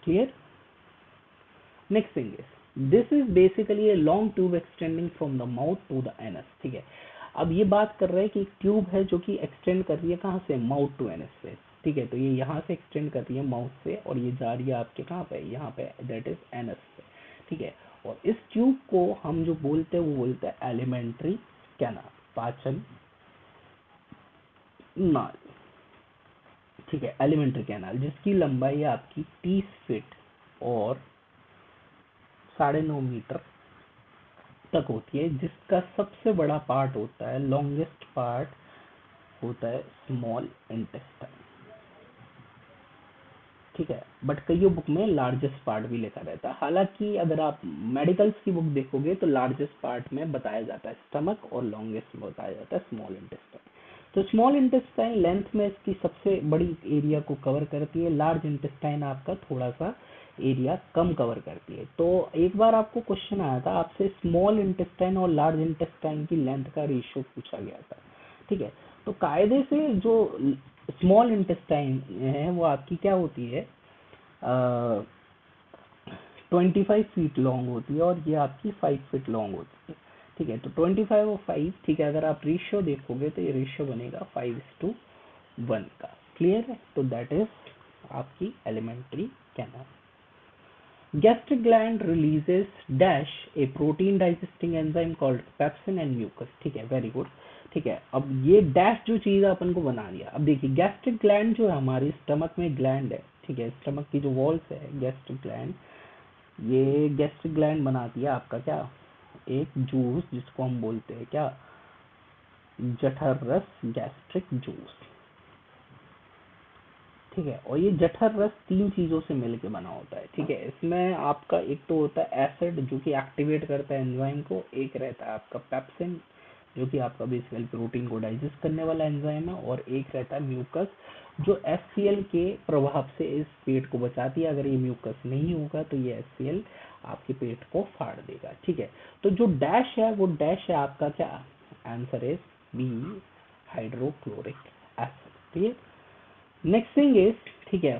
Clear. Next thing is this is basically a long tube extending from the mouth to the anus. ठीक है, अब ये बात कर रहे हैं कि एक ट्यूब है जो कि एक्सटेंड कर रही है कहाँ से, माउथ टू एनस से। ठीक है, तो ये यहाँ से एक्सटेंड कर रही है माउथ से, और ये जा रही है आपके कहाँ पे, यहाँ पे, दैट इज एनस से। ठीक है, और इस ट्यूब को हम जो बोलते हैं वो बोलते हैं एलिमेंट्री कैनाल, पाचन नाल। ठीक है, एलिमेंट्री कैनाल, जिसकी लंबाई है आपकी 30 फीट और 9.5 मीटर तक होती है, जिसका सबसे बड़ा पार्ट होता है, लॉन्गेस्ट पार्ट होता है स्मॉल इंटेस्टाइन। ठीक है, बट कईयों बुक में लार्जेस्ट पार्ट भी लिखा रहता है। हालांकि अगर आप मेडिकल्स की बुक देखोगे तो लार्जेस्ट पार्ट में बताया जाता है स्टमक, और लॉन्गेस्ट में बताया जाता है स्मॉल इंटेस्टाइन। तो स्मॉल इंटेस्टाइन लेंथ में इसकी सबसे बड़ी एरिया को कवर करती है, लार्ज इंटेस्टाइन आपका थोड़ा सा एरिया कम कवर करती है। तो एक बार आपको क्वेश्चन आया था, आपसे स्मॉल इंटेस्टाइन और लार्ज इंटेस्टाइन की लेंथ का रेशियो पूछा गया था। ठीक है, तो कायदे से जो स्मॉल इंटेस्टाइन है वो आपकी क्या होती है, 25 फीट लॉन्ग होती है, और ये आपकी 5 फीट लॉन्ग होती है। ठीक है, तो 25 और 5, ठीक है, अगर आप रेशियो देखोगे तो ये रेशियो बनेगा 5:1 का। क्लियर है, तो दैट इज आपकी alimentary canal. Gastric gland releases dash a protein digesting enzyme called pepsin and mucus। ठीक है, वेरी गुड। ठीक है, अब ये डैश जो चीज अपन को बना दिया, अब देखिए गैस्ट्रिक ग्लैंड जो है हमारी स्टमक में ग्लैंड है। ठीक है, स्टमक की जो वॉल्स है गैस्ट्रिक ग्लैंड, ये गैस्ट्रिक ग्लैंड बनाती है आपका क्या, एक जूस, जिसको हम बोलते हैं क्या, जठर रस गैस्ट्रिक जूस, ठीक है। और ये जठर रस तीन चीजों से मिलके बना होता है, ठीक है। इसमें आपका एक तो होता है एसिड जो कि एक्टिवेट करता है एंजाइम को, एक रहता है आपका पेप्सिन जो कि आपका बेसिकली प्रोटीन को डाइजेस्ट करने वाला एंजाइम है, और एक रहता है म्यूकस जो एचसीएल के प्रभाव से इस पेट को बचाती है। अगर ये म्यूकस नहीं होगा तो ये एचसीएल आपके पेट को फाड़ देगा, ठीक है। तो जो डैश है वो डैश है आपका क्या, answer is B, hydrochloric acid, ठीक है। नेक्स्ट थिंग इज, ठीक है,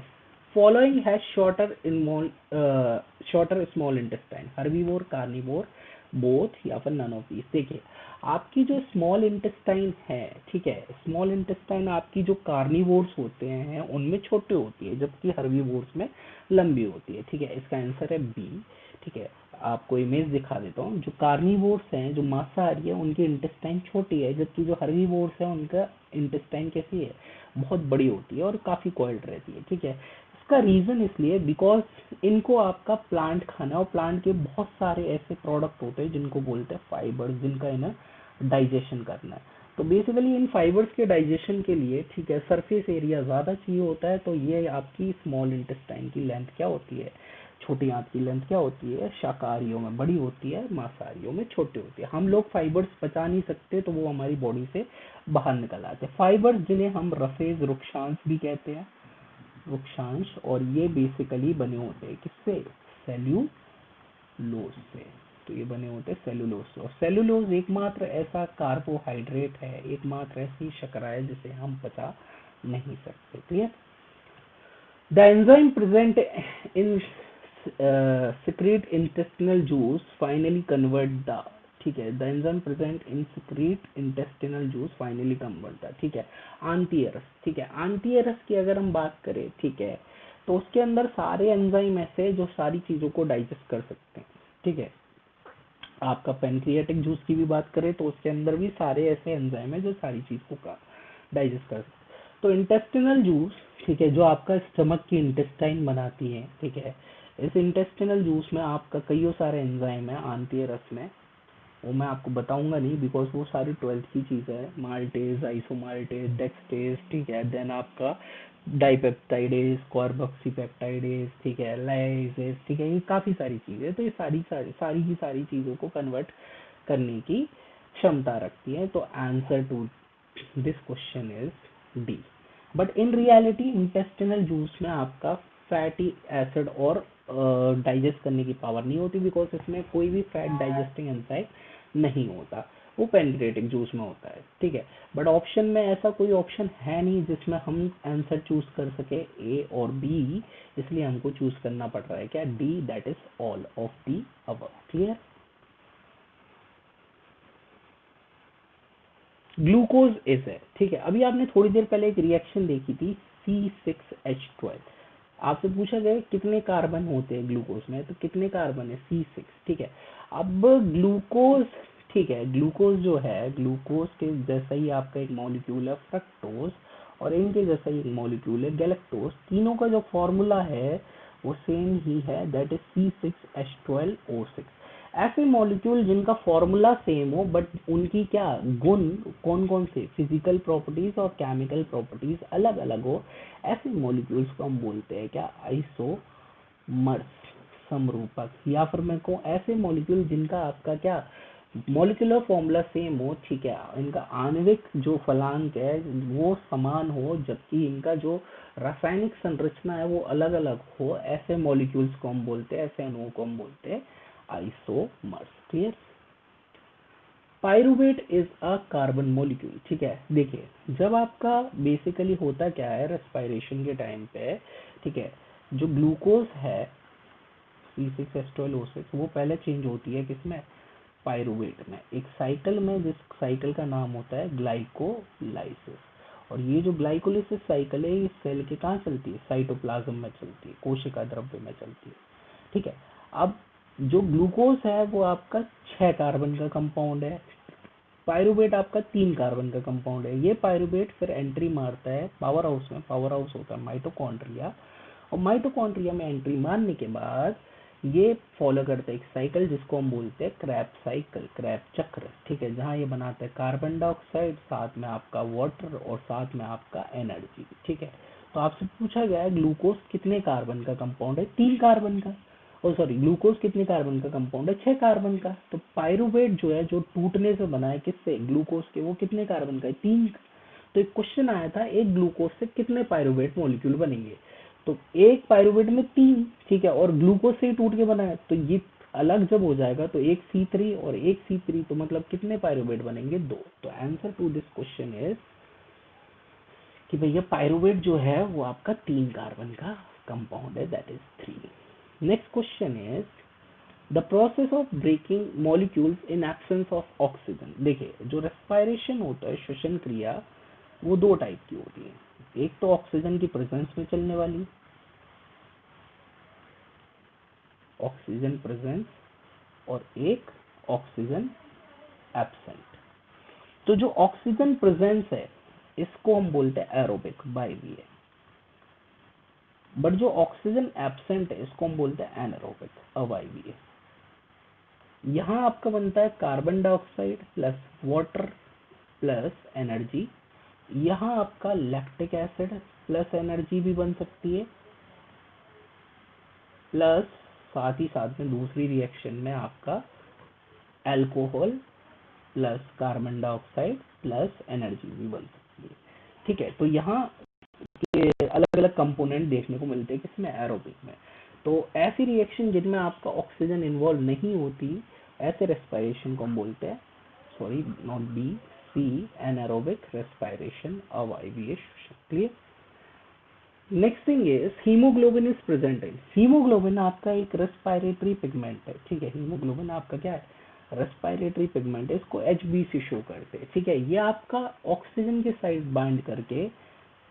following has shorter small intestine, herbivore carnivore both या फिर नन ऑफ दीज। देखिए आपकी जो स्मॉल इंटेस्टाइन है, ठीक है, स्मॉल इंटेस्टाइन आपकी जो कार्निवोर्स होते हैं उनमें छोटे होती है, जबकि हर्बीवोर्स में लंबी होती है, ठीक है। इसका आंसर है बी, ठीक है। आपको इमेज दिखा देता हूँ। जो कार्निवोर्स हैं, जो मांसाहारी है, उनकी इंटेस्टाइन छोटी है, जबकि जो हर्बीवोर्स है उनका इंटेस्टाइन कैसी है, बहुत बड़ी होती है और काफी कॉइल्ड रहती है, ठीक है। इसका रीजन इसलिए बिकॉज इनको आपका प्लांट खाना है, और प्लांट के बहुत सारे ऐसे प्रोडक्ट होते हैं जिनको बोलते हैं फाइबर्स, जिनका इन्हें डाइजेशन करना है। तो बेसिकली इन फाइबर्स के डाइजेशन के लिए, ठीक है, सरफेस एरिया ज्यादा चाहिए होता है। तो ये आपकी स्मॉल इंटेस्टाइन की लेंथ क्या होती है, छोटी आंत की लेंथ क्या होती है, शाकाहारियों में बड़ी होती है, मांसाहारियों में छोटी होती है। हम लोग फाइबर्स पचा नहीं सकते तो वो हमारी बॉडी से बाहर निकल आते हैं। फाइबर्स जिन्हें हम रफेज रुक्षांश भी कहते हैं, रुक्षांश, और ये बेसिकली बने होते हैं किससे, सेल्यूलोज से। तो ये बने होते हैं सेलुलोज से, और सेलुलोज एकमात्र ऐसा कार्बोहाइड्रेट है, एकमात्र ऐसी शर्करा है जिसे हम पचा नहीं सकते, clear. The enzyme present in secrete intestinal juice finally convert the, ठीक है, the enzyme present in secrete intestinal juice finally convert the, ठीक है, आंतीय रस, ठीक है। आंतीय रस की अगर हम बात करें, ठीक है, तो उसके अंदर सारे एंजाइम ऐसे जो सारी चीजों को डाइजेस्ट कर सकते हैं, ठीक है। आपका पेनक्रियाटिक जूस की भी बात करें तो उसके अंदर भी सारे ऐसे एंजाइम है जो सारी चीज को का डाइजेस्ट कर सकते हैं। तो इंटेस्टिनल जूस, ठीक है, जो आपका स्टमक की इंटेस्टाइन बनाती है, ठीक है, इस इंटेस्टिनल जूस में आपका कई सारे एंजाइम है आंतीय रस में। वो मैं आपको बताऊंगा नहीं बिकॉज वो सारी 12th की चीज़ है, माल्टेज, आइसोमाल्टेज, डेक्सटेज, ठीक है, देन आपका डाइपेप्टाइडेज, कार्बोक्सीपेप्टाइडेज, ठीक है, लाइसेज, ठीक है, ये काफ़ी सारी चीज़ें हैं। तो ये सारी सारी सारी की सारी चीज़ों को कन्वर्ट करने की क्षमता रखती है। तो answer to this question is D. But in reality intestinal juice में आपका फैटी एसिड और डाइजेस्ट करने की पावर नहीं होती, बिकॉज इसमें कोई भी फैट डाइजेस्टिंग एंजाइम नहीं होता, वो पेनक्रियाटिक जूस में होता है, ठीक है। बट ऑप्शन में ऐसा कोई ऑप्शन है नहीं जिसमें हम आंसर चूज कर सके ए और बी, इसलिए हमको चूज करना पड़ रहा है क्या, D, that is all of the above, clear. Glucose is है, ठीक है। अभी आपने थोड़ी देर पहले एक रिएक्शन देखी थी, C6H12। आपसे पूछा गया कितने कार्बन होते हैं ग्लूकोज में, तो कितने कार्बन है, C6, ठीक है। अब ग्लूकोज, ठीक है, ग्लूकोज जो है, ग्लूकोज के जैसा ही आपका एक मॉलिक्यूल है फ्रक्टोज, और इनके जैसा ही एक मॉलिक्यूल है गैलेक्टोज। तीनों का जो फॉर्मूला है वो सेम ही है, दैट इज C6H12O6। ऐसे मॉलिक्यूल जिनका फॉर्मूला सेम हो बट उनकी क्या गुण, कौन कौन से फिजिकल प्रॉपर्टीज और केमिकल प्रॉपर्टीज अलग अलग हो, ऐसे मॉलिक्यूल्स को हम बोलते हैं क्या, आइसोमर्स, समरूपक। या फिर मैं कहूँ ऐसे मॉलिक्यूल जिनका आपका क्या मॉलिक्यूलर फॉर्मूला सेम हो, ठीक है, इनका आणविक जो फलांक है वो समान हो, जबकि इनका जो रासायनिक संरचना है वो अलग अलग हो, ऐसे मॉलिक्यूल्स को हम बोलते हैं, ऐसे अणुओं को हम बोलते हैं isomers, clear. Pyruvate is a carbon molecule, ठीक है। देखिए जब आपका बेसिकली होता क्या है रेस्पिरेशन के टाइम पे, ठीक है, जो ग्लूकोज है C6H12O6 वो पहले चेंज होती है किसमें, पायरुवेट में, एक साइकिल में, जिस साइकिल का नाम होता है ग्लाइकोलाइसिस। और ये जो ग्लाइकोलाइसिस साइकिल है ये सेल के कहाँ चलती है, साइटोप्लाज्म में चलती है, कोशिका द्रव्य में चलती है, ठीक है। अब जो ग्लूकोज है वो आपका 6 कार्बन का कंपाउंड है, पायरुवेट आपका 3 कार्बन का कंपाउंड है। ये पायरुवेट फिर एंट्री मारता है पावर हाउस में, पावर हाउस होता है माइटोकॉन्ड्रिया, और माइटोकॉन्ड्रिया में एंट्री मारने के बाद ये फॉलो करता है एक साइकिल जिसको हम बोलते हैं क्रैब साइकिल, क्रैब चक्र, ठीक है, जहाँ ये बनाता है कार्बन डाइऑक्साइड, साथ में आपका वाटर और साथ में आपका एनर्जी, ठीक है। तो आपसे पूछा गया है ग्लूकोज कितने कार्बन का कंपाउंड है, 3 कार्बन का। ओ सॉरी, ग्लूकोज कितने कार्बन का कंपाउंड है, 6 कार्बन का। तो पायरुवेट जो है, जो टूटने से बना है किससे, ग्लूकोज के, वो कितने कार्बन का है, 3। तो एक क्वेश्चन आया था एक ग्लूकोज से कितने पायरुवेट मॉलिक्यूल बनेंगे, तो एक पायरुवेट में 3, ठीक है, और ग्लूकोज से ही टूट के बना है, तो ये अलग जब हो जाएगा तो एक C3 और एक C3, तो मतलब कितने पायरुवेट बनेंगे, 2। तो answer to this question is कि भैया पायरुवेट जो है वो आपका 3 कार्बन का कंपाउंड है, that is 3। Next question is the process of breaking molecules in absence of oxygen. देखिए, जो रेस्पिरेशन होता है, श्वसन क्रिया, वो 2 टाइप की होती है। एक तो ऑक्सीजन की प्रेजेंस में चलने वाली, ऑक्सीजन प्रेजेंस, और एक ऑक्सीजन एब्सेंट। तो जो ऑक्सीजन प्रेजेंस है इसको हम बोलते हैं एरोबिक, वायवीय। बट जो ऑक्सीजन एब्सेंट है इसको हम बोलते हैं एनारोबिक, अवायवीय। यहाँ आपका बनता है carbon dioxide plus water plus energy. यहाँ आपका लैक्टिक एसिड प्लस एनर्जी भी बन सकती है, प्लस साथ ही साथ में दूसरी रिएक्शन में आपका alcohol plus carbon dioxide plus energy भी बन सकती है, ठीक है। तो यहाँ के अलग अलग कंपोनेंट देखने को मिलते हैं किसमें, एरोबिक में। तो ऐसी रिएक्शन जिनमें आपका ऑक्सीजन इन्वॉल्व नहीं होती, ऐसे रेस्पिरेशन को हम बोलते हैं, sorry not B, C, anaerobic respiration, अवायवीय श्वसन। Clear. Next thing is haemoglobin is present in, haemoglobin आपका एक रेस्पिरेटरी पिगमेंट है, ठीक है। हीमोग्लोबिन आपका क्या है, रेस्पिरेटरी पिगमेंट है, इसको एचबी से शो करते हैं, ठीक है। ये आपका ऑक्सीजन के साइड बाइंड करके,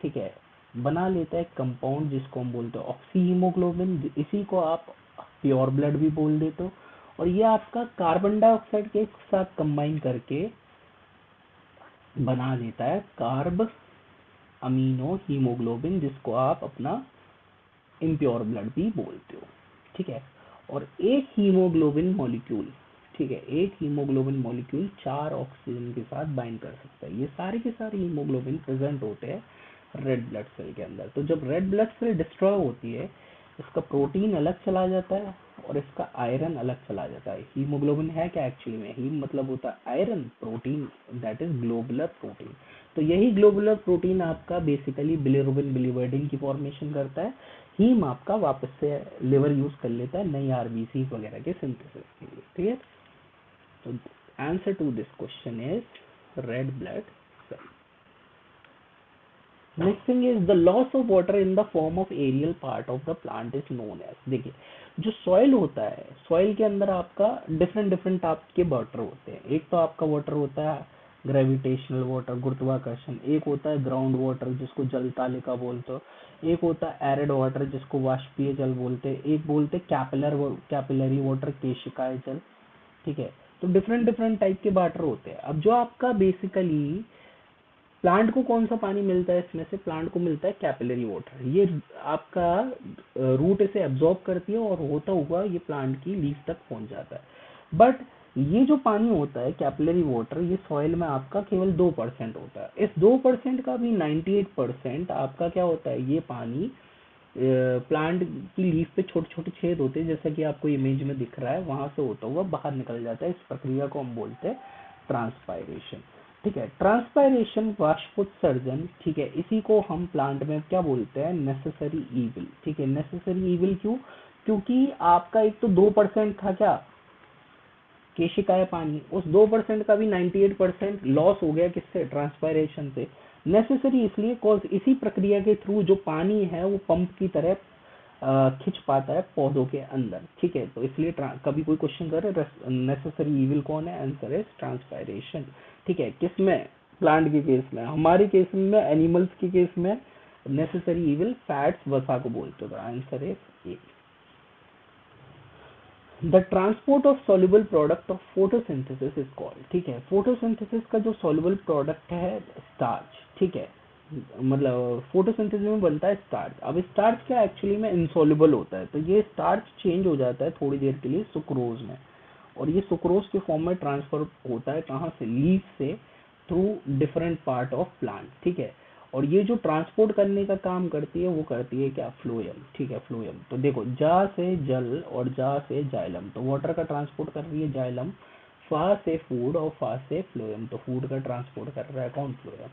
ठीक है, बना लेता है कंपाउंड जिसको हम बोलते हैं ऑक्सी हीमोग्लोबिन, इसी को आप प्योर ब्लड भी बोल देते हो। और ये आपका कार्बन डाइऑक्साइड के साथ कंबाइन करके बना देता है कार्ब अमीनो हीमोग्लोबिन, जिसको आप अपना इम्प्योर ब्लड भी बोलते हो, ठीक है। और एक हीमोग्लोबिन मॉलिक्यूल, ठीक है, एक हीमोग्लोबिन मॉलिक्यूल 4 ऑक्सीजन के साथ बाइंड कर सकता है। ये सारे के सारे हीमोग्लोबिन प्रेजेंट होते हैं रेड ब्लड सेल के अंदर। तो जब रेड ब्लड सेल डिस्ट्रॉय होती है, इसका प्रोटीन अलग चला जाता है और इसका आयरन अलग चला जाता है। हीमोग्लोबिन है क्या एक्चुअली में, हीम मतलब होता है iron, protein that is globular protein. तो यही ग्लोबुलर प्रोटीन आपका बेसिकली बिलिरुबिन बिलिवर्डिन की फॉर्मेशन करता है। हीम आपका वापस से लिवर यूज कर लेता है नई आरबीसी वगैरह के सिंथेसिस के लिए, ठीक है। तो answer to this question is red blood cell. Next thing is the loss of water in the form of aerial part of the plant is known as. देखिए, जो सॉइल होता है, सॉइल के अंदर आपका डिफरेंट डिफरेंट टाइप के water होते हैं। एक तो आपका वाटर होता है ग्रेविटेशनल वाटर, गुरुत्वाकर्षण। एक होता है ग्राउंड वाटर जिसको जल तालिका बोलते हो। एक होता है एरिड वाटर जिसको वाष्पीय जल बोलते हैं। एक बोलते हैं कैपिलरी वाटर, केशिकाय जल, ठीक है। तो डिफरेंट डिफरेंट टाइप के वाटर होते हैं। अब जो आपका बेसिकली प्लांट को कौन सा पानी मिलता है, इसमें से प्लांट को मिलता है कैपिलरी वाटर। ये आपका रूट इसे एब्जॉर्ब करती है और होता हुआ ये प्लांट की लीफ तक पहुंच जाता है। बट ये जो पानी होता है कैपिलरी वाटर, ये सॉइल में आपका केवल 2% होता है। इस 2% का भी 98% आपका क्या होता है, ये पानी प्लांट की लीफ पे छोटे छोटे छेद होते हैं, जैसा कि आपको इमेज में दिख रहा है, वहां से होता हुआ बाहर निकल जाता है। इस प्रक्रिया को हम बोलते हैं ट्रांसपायरेशन, ठीक है। ट्रांसपायरेशन वाष्पोत्सर्जन, ठीक है, इसी को हम प्लांट में क्या बोलते हैं, नेसेसरी ईविल, ठीक है। नेसेसरी ईविल क्यों, क्योंकि आपका एक तो 2% था क्या, केशिकाय पानी, उस 2% का भी 98% लॉस हो गया, किससे, ट्रांसपायरेशन से। नेसेसरी इसलिए कॉज इसी प्रक्रिया के थ्रू जो पानी है वो पंप की तरह खिंच पाता है पौधों के अंदर, ठीक है। तो इसलिए कभी कोई क्वेश्चन करे नेसेसरी इविल कौन है, आंसर इज ट्रांसपायरेशन, ठीक है। किसमें, प्लांट के केस में। हमारे केस में, एनिमल्स के केस में नेसेसरी इविल फैट्स, वसा को बोलते हो। Answer is a. The transport of soluble product of photosynthesis is called, ठीक है। फोटोसिंथेसिस का जो सॉल्युबल प्रोडक्ट है स्टार्च, ठीक है। मतलब फोटोसिंथेसिस में बनता है स्टार्च। अब स्टार्च क्या एक्चुअली में इंसॉल्युबल होता है, तो ये स्टार्च चेंज हो जाता है थोड़ी देर के लिए सुक्रोज में, और ये सुक्रोज के फॉर्म में ट्रांसफर होता है कहाँ से, लीफ से, through different part of plant, ठीक है। और ये जो ट्रांसपोर्ट करने का काम करती है वो करती है क्या, फ्लोएम, ठीक है, फ्लोएम। तो देखो जा से जल और जा से जाइलम, तो वाटर का ट्रांसपोर्ट कर रही है जाइलम, फा से फूड और फा से फ्लोएम, तो फूड का ट्रांसपोर्ट कर रहा है कौन, फ्लोएम,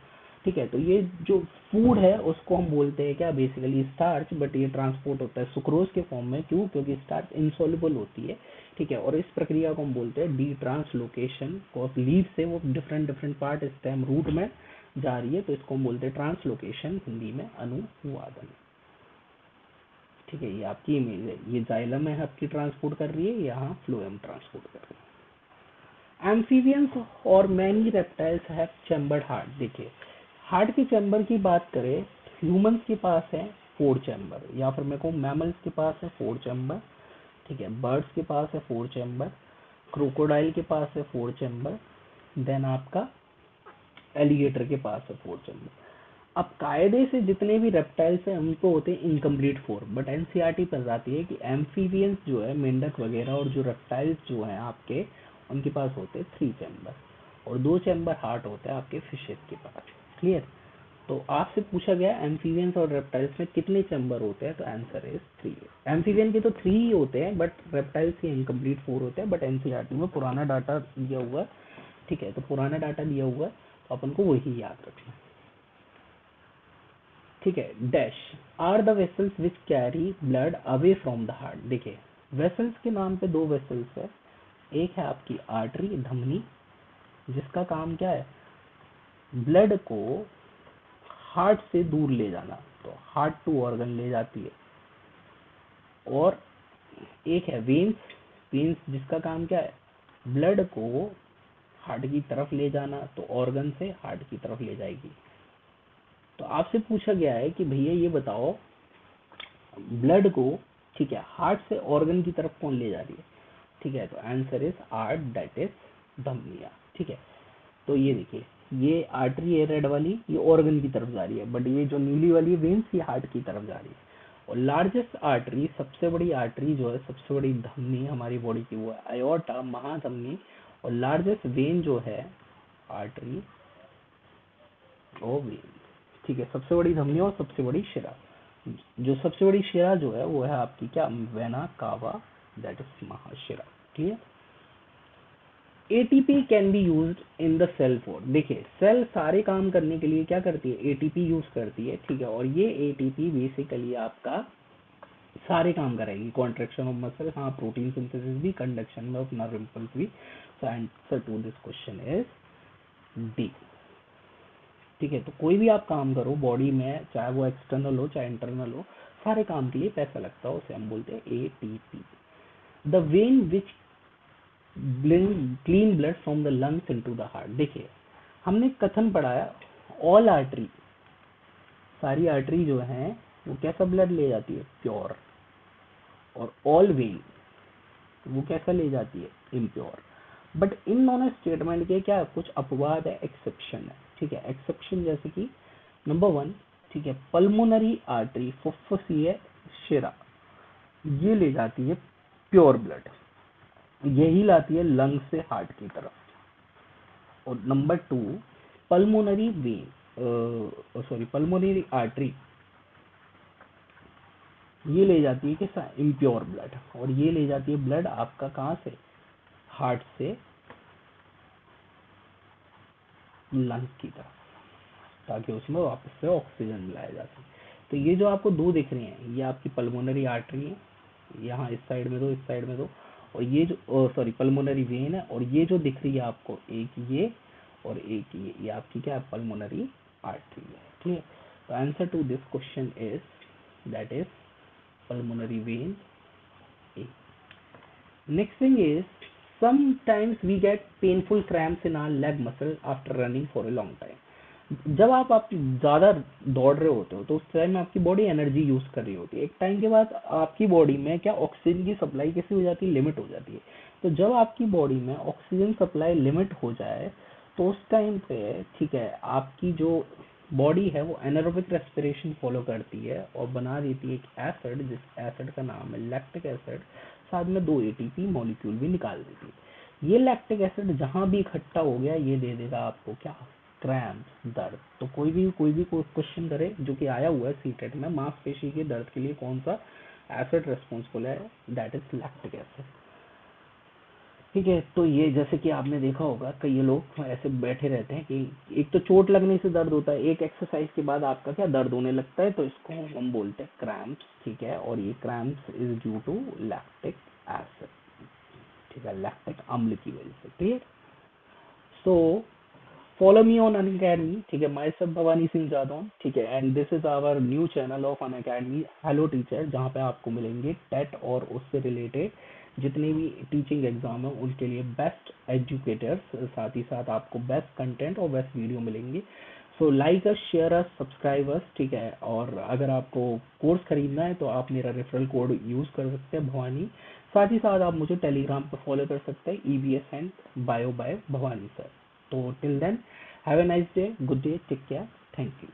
ठीक है। तो ये जो फूड है उसको हम बोलते हैं क्या, बेसिकली स्टार्च, बट ये ट्रांसपोर्ट होता है सुक्रोज के फॉर्म में, क्यों, क्योंकि स्टार्च इंसॉल्युबल होती है, ठीक है। और इस प्रक्रिया को हम बोलते हैं डी ट्रांसलोकेशन, और लीव से वो different different part stem root में जा रही है, तो इसको हम बोलते हैं ट्रांसलोकेशन, हिंदी में अनुवादन, ठीक है। ये आपकी इमेज है, ये जाइलम है आपकी ट्रांसपोर्ट कर रही है, यहाँ फ्लोएम ट्रांसपोर्ट कर रही है। एम्फीबियंस और many reptiles have chambered heart. देखिए हार्ट के चैम्बर की बात करें, ह्यूमंस के पास है 4 चैम्बर, या फिर मैं कहूँ मैमल्स के पास है 4 चैम्बर, ठीक है। बर्ड्स के पास है 4 चैम्बर, क्रोकोडाइल के पास है 4 चैम्बर, देन आपका एलिगेटर के पास है 4 चैम्बर। अब कायदे से जितने भी रेप्टाइल्स हैं उनको होते हैं इनकम्प्लीट 4, बट एनसीईआरटी पर जाती है कि एम्फीबियंस जो है, मेंढक वगैरह, और जो रेप्टाइल्स जो हैं आपके, उनके पास होते हैं 3 चैम्बर, और 2 चैम्बर हार्ट होता है आपके फिशेस के पास, क्लियर। तो आपसे पूछा गया एम्फीबियंस और रेप्टाइल्स में कितने चैम्बर होते हैं, तो आंसर इज 3। एम्फीबियन के तो 3 ही होते हैं, बट रेप्टाइल्स के इनकम्प्लीट 4 होते हैं, बट एनसीईआरटी में पुराना डाटा दिया हुआ है, ठीक है। तो पुराना डाटा दिया हुआ है, तो अपन को वही याद रखना है, ठीक है। Dash are the vessels which carry blood away from the heart. देखिए वेसल्स के नाम पे 2 वेसल्स है, एक है आपकी आर्टरी, धमनी, जिसका काम क्या है, ब्लड को हार्ट से दूर ले जाना, तो हार्ट टू ऑर्गन ले जाती है। और एक है वेन्स, वेन्स जिसका काम क्या है, ब्लड को हार्ट की तरफ ले जाना, तो ऑर्गन से हार्ट की तरफ ले जाएगी। तो आपसे पूछा गया है कि भैया ये बताओ ब्लड को, ठीक है, हार्ट से ऑर्गन की तरफ कौन ले जा रही है, ठीक है। तो answer is artery, that is धमनिया, ठीक है। तो ये देखिए ये आर्टरी है रेड वाली, ये ऑर्गन की तरफ जा रही है, बट ये जो नीली वाली वेन्स ये हार्ट की तरफ जा रही है। और लार्जेस्ट आर्टरी, सबसे बड़ी आर्टरी जो है, सबसे बड़ी धमनी हमारी बॉडी की, वो है अयोर्टा, महाधमनी। और लार्जेस्ट वेन जो है आर्टरी और वेन, ठीक है। सबसे बड़ी धमनी और सबसे बड़ी शिरा, जो सबसे बड़ी शिरा जो है वो है आपकी क्या, वेना कावा, दैट इज महाशिरा, clear. ATP can be use in the cell for. देखिए सेल सारे काम करने के लिए क्या करती है, एटीपी यूज करती है, ठीक है। और ये एटीपी बेसिकली आपका सारे काम करेगी, कॉन्ट्रेक्शन ऑफ मसल, हाँ, प्रोटीन सिंथेसिस भी, कंडक्शन ऑफ नर्व इम्पल्स भी। So answer to this question is D, ठीक है। तो कोई भी आप काम करो बॉडी में, चाहे वो एक्सटर्नल हो चाहे इंटरनल हो, सारे काम के लिए पैसा लगता है, उसे हम बोलते हैं ATP. The when which clean blood from the lungs into the heart. देखिए हमने कथन पढ़ाया, ऑल आर्टरी, सारी आर्टरी जो है वो कैसा ब्लड ले जाती है, प्योर। और ऑल वेन वो कैसा ले जाती है, इम्प्योर। बट इन दोनों स्टेटमेंट के क्या कुछ अपवाद है, एक्सेप्शन है, ठीक है। एक्सेप्शन जैसे कि नंबर 1, ठीक है, पल्मोनरी आर्टरी, फुफ्फुसीय शिरा, ये ले जाती है प्योर ब्लड, यही लाती है लंग से हार्ट की तरफ। और number 2, pulmonary vein, sorry, pulmonary artery, ये ले जाती है किसा, इम्प्योर ब्लड, और ये ले जाती है ब्लड आपका कहाँ से, हार्ट से लंग की तरफ, ताकि उसमें वापस से ऑक्सीजन मिलाया जा सके। तो ये जो आपको दो दिख रही हैं, ये आपकी पल्मोनरी आर्टरी है, यहाँ इस साइड में दो, इस साइड में दो। और ये जो, सॉरी, पल्मोनरी वेन है, और ये जो दिख रही है आपको, एक ये और एक ये आपकी क्या है, पल्मोनरी आर्टरी है, ठीक है। तो answer to this question is, that is pulmonary vein A. Next thing is, sometimes we get painful cramps in our leg muscle after running for a long time. जब आप ज़्यादा दौड़ रहे होते हो तो उस टाइम आपकी बॉडी एनर्जी यूज़ कर रही होती है, एक टाइम के बाद आपकी बॉडी में क्या ऑक्सीजन की सप्लाई कैसी हो जाती है, लिमिट हो जाती है। तो जब आपकी बॉडी में ऑक्सीजन सप्लाई लिमिट हो जाए तो उस टाइम पे, ठीक है, आपकी जो बॉडी है वो एनारोबिक रेस्पिरेशन फॉलो करती है और बना देती है एक एसिड, जिस एसिड का नाम है लैक्टिक एसिड, साथ में 2 एटीपी मॉलिक्यूल भी निकाल देती है। ये लैक्टिक एसिड जहां भी इकट्ठा हो गया ये दे देगा आपको क्या, क्रैम्प, दर्द। तो कोई भी क्वेश्चन करे जो कि आया हुआ है सीटेट में, मांसपेशी के दर्द के लिए कौन सा एसिड रेस्पॉन्सिबल है, दैट इज लैक्टिक एसिड। ठीक है, तो ये जैसे कि आपने देखा होगा कई लोग ऐसे बैठे रहते हैं कि एक तो चोट लगने से दर्द होता है, एक एक्सरसाइज के बाद आपका क्या दर्द होने लगता है, तो इसको हम बोलते हैं क्रैम्प्स। ठीक है, और ये cramps is due to lactic acid. ठीक है, लैक्टिक अम्ल की वजह से। Clear? So follow me on Unacademy. ठीक है, माई सब भवानी सिंह जादौन। ठीक है, and this is our new channel of Unacademy hello teacher, जहाँ पे आपको मिलेंगे टेट और उससे रिलेटेड जितने भी टीचिंग एग्जाम है उनके लिए बेस्ट एजुकेटर्स, साथ ही साथ आपको बेस्ट कंटेंट और बेस्ट वीडियो मिलेंगे। सो लाइक अस, शेयर अस, सब्सक्राइब अस। ठीक है, और अगर आपको कोर्स खरीदना है तो आप मेरा रेफरल कोड यूज कर सकते हैं, भवानी। साथ ही साथ आप मुझे टेलीग्राम पर फॉलो कर सकते हैं, EBS and bio by Bhavani sir. तो till then, have a nice day, good day, take care, thank you.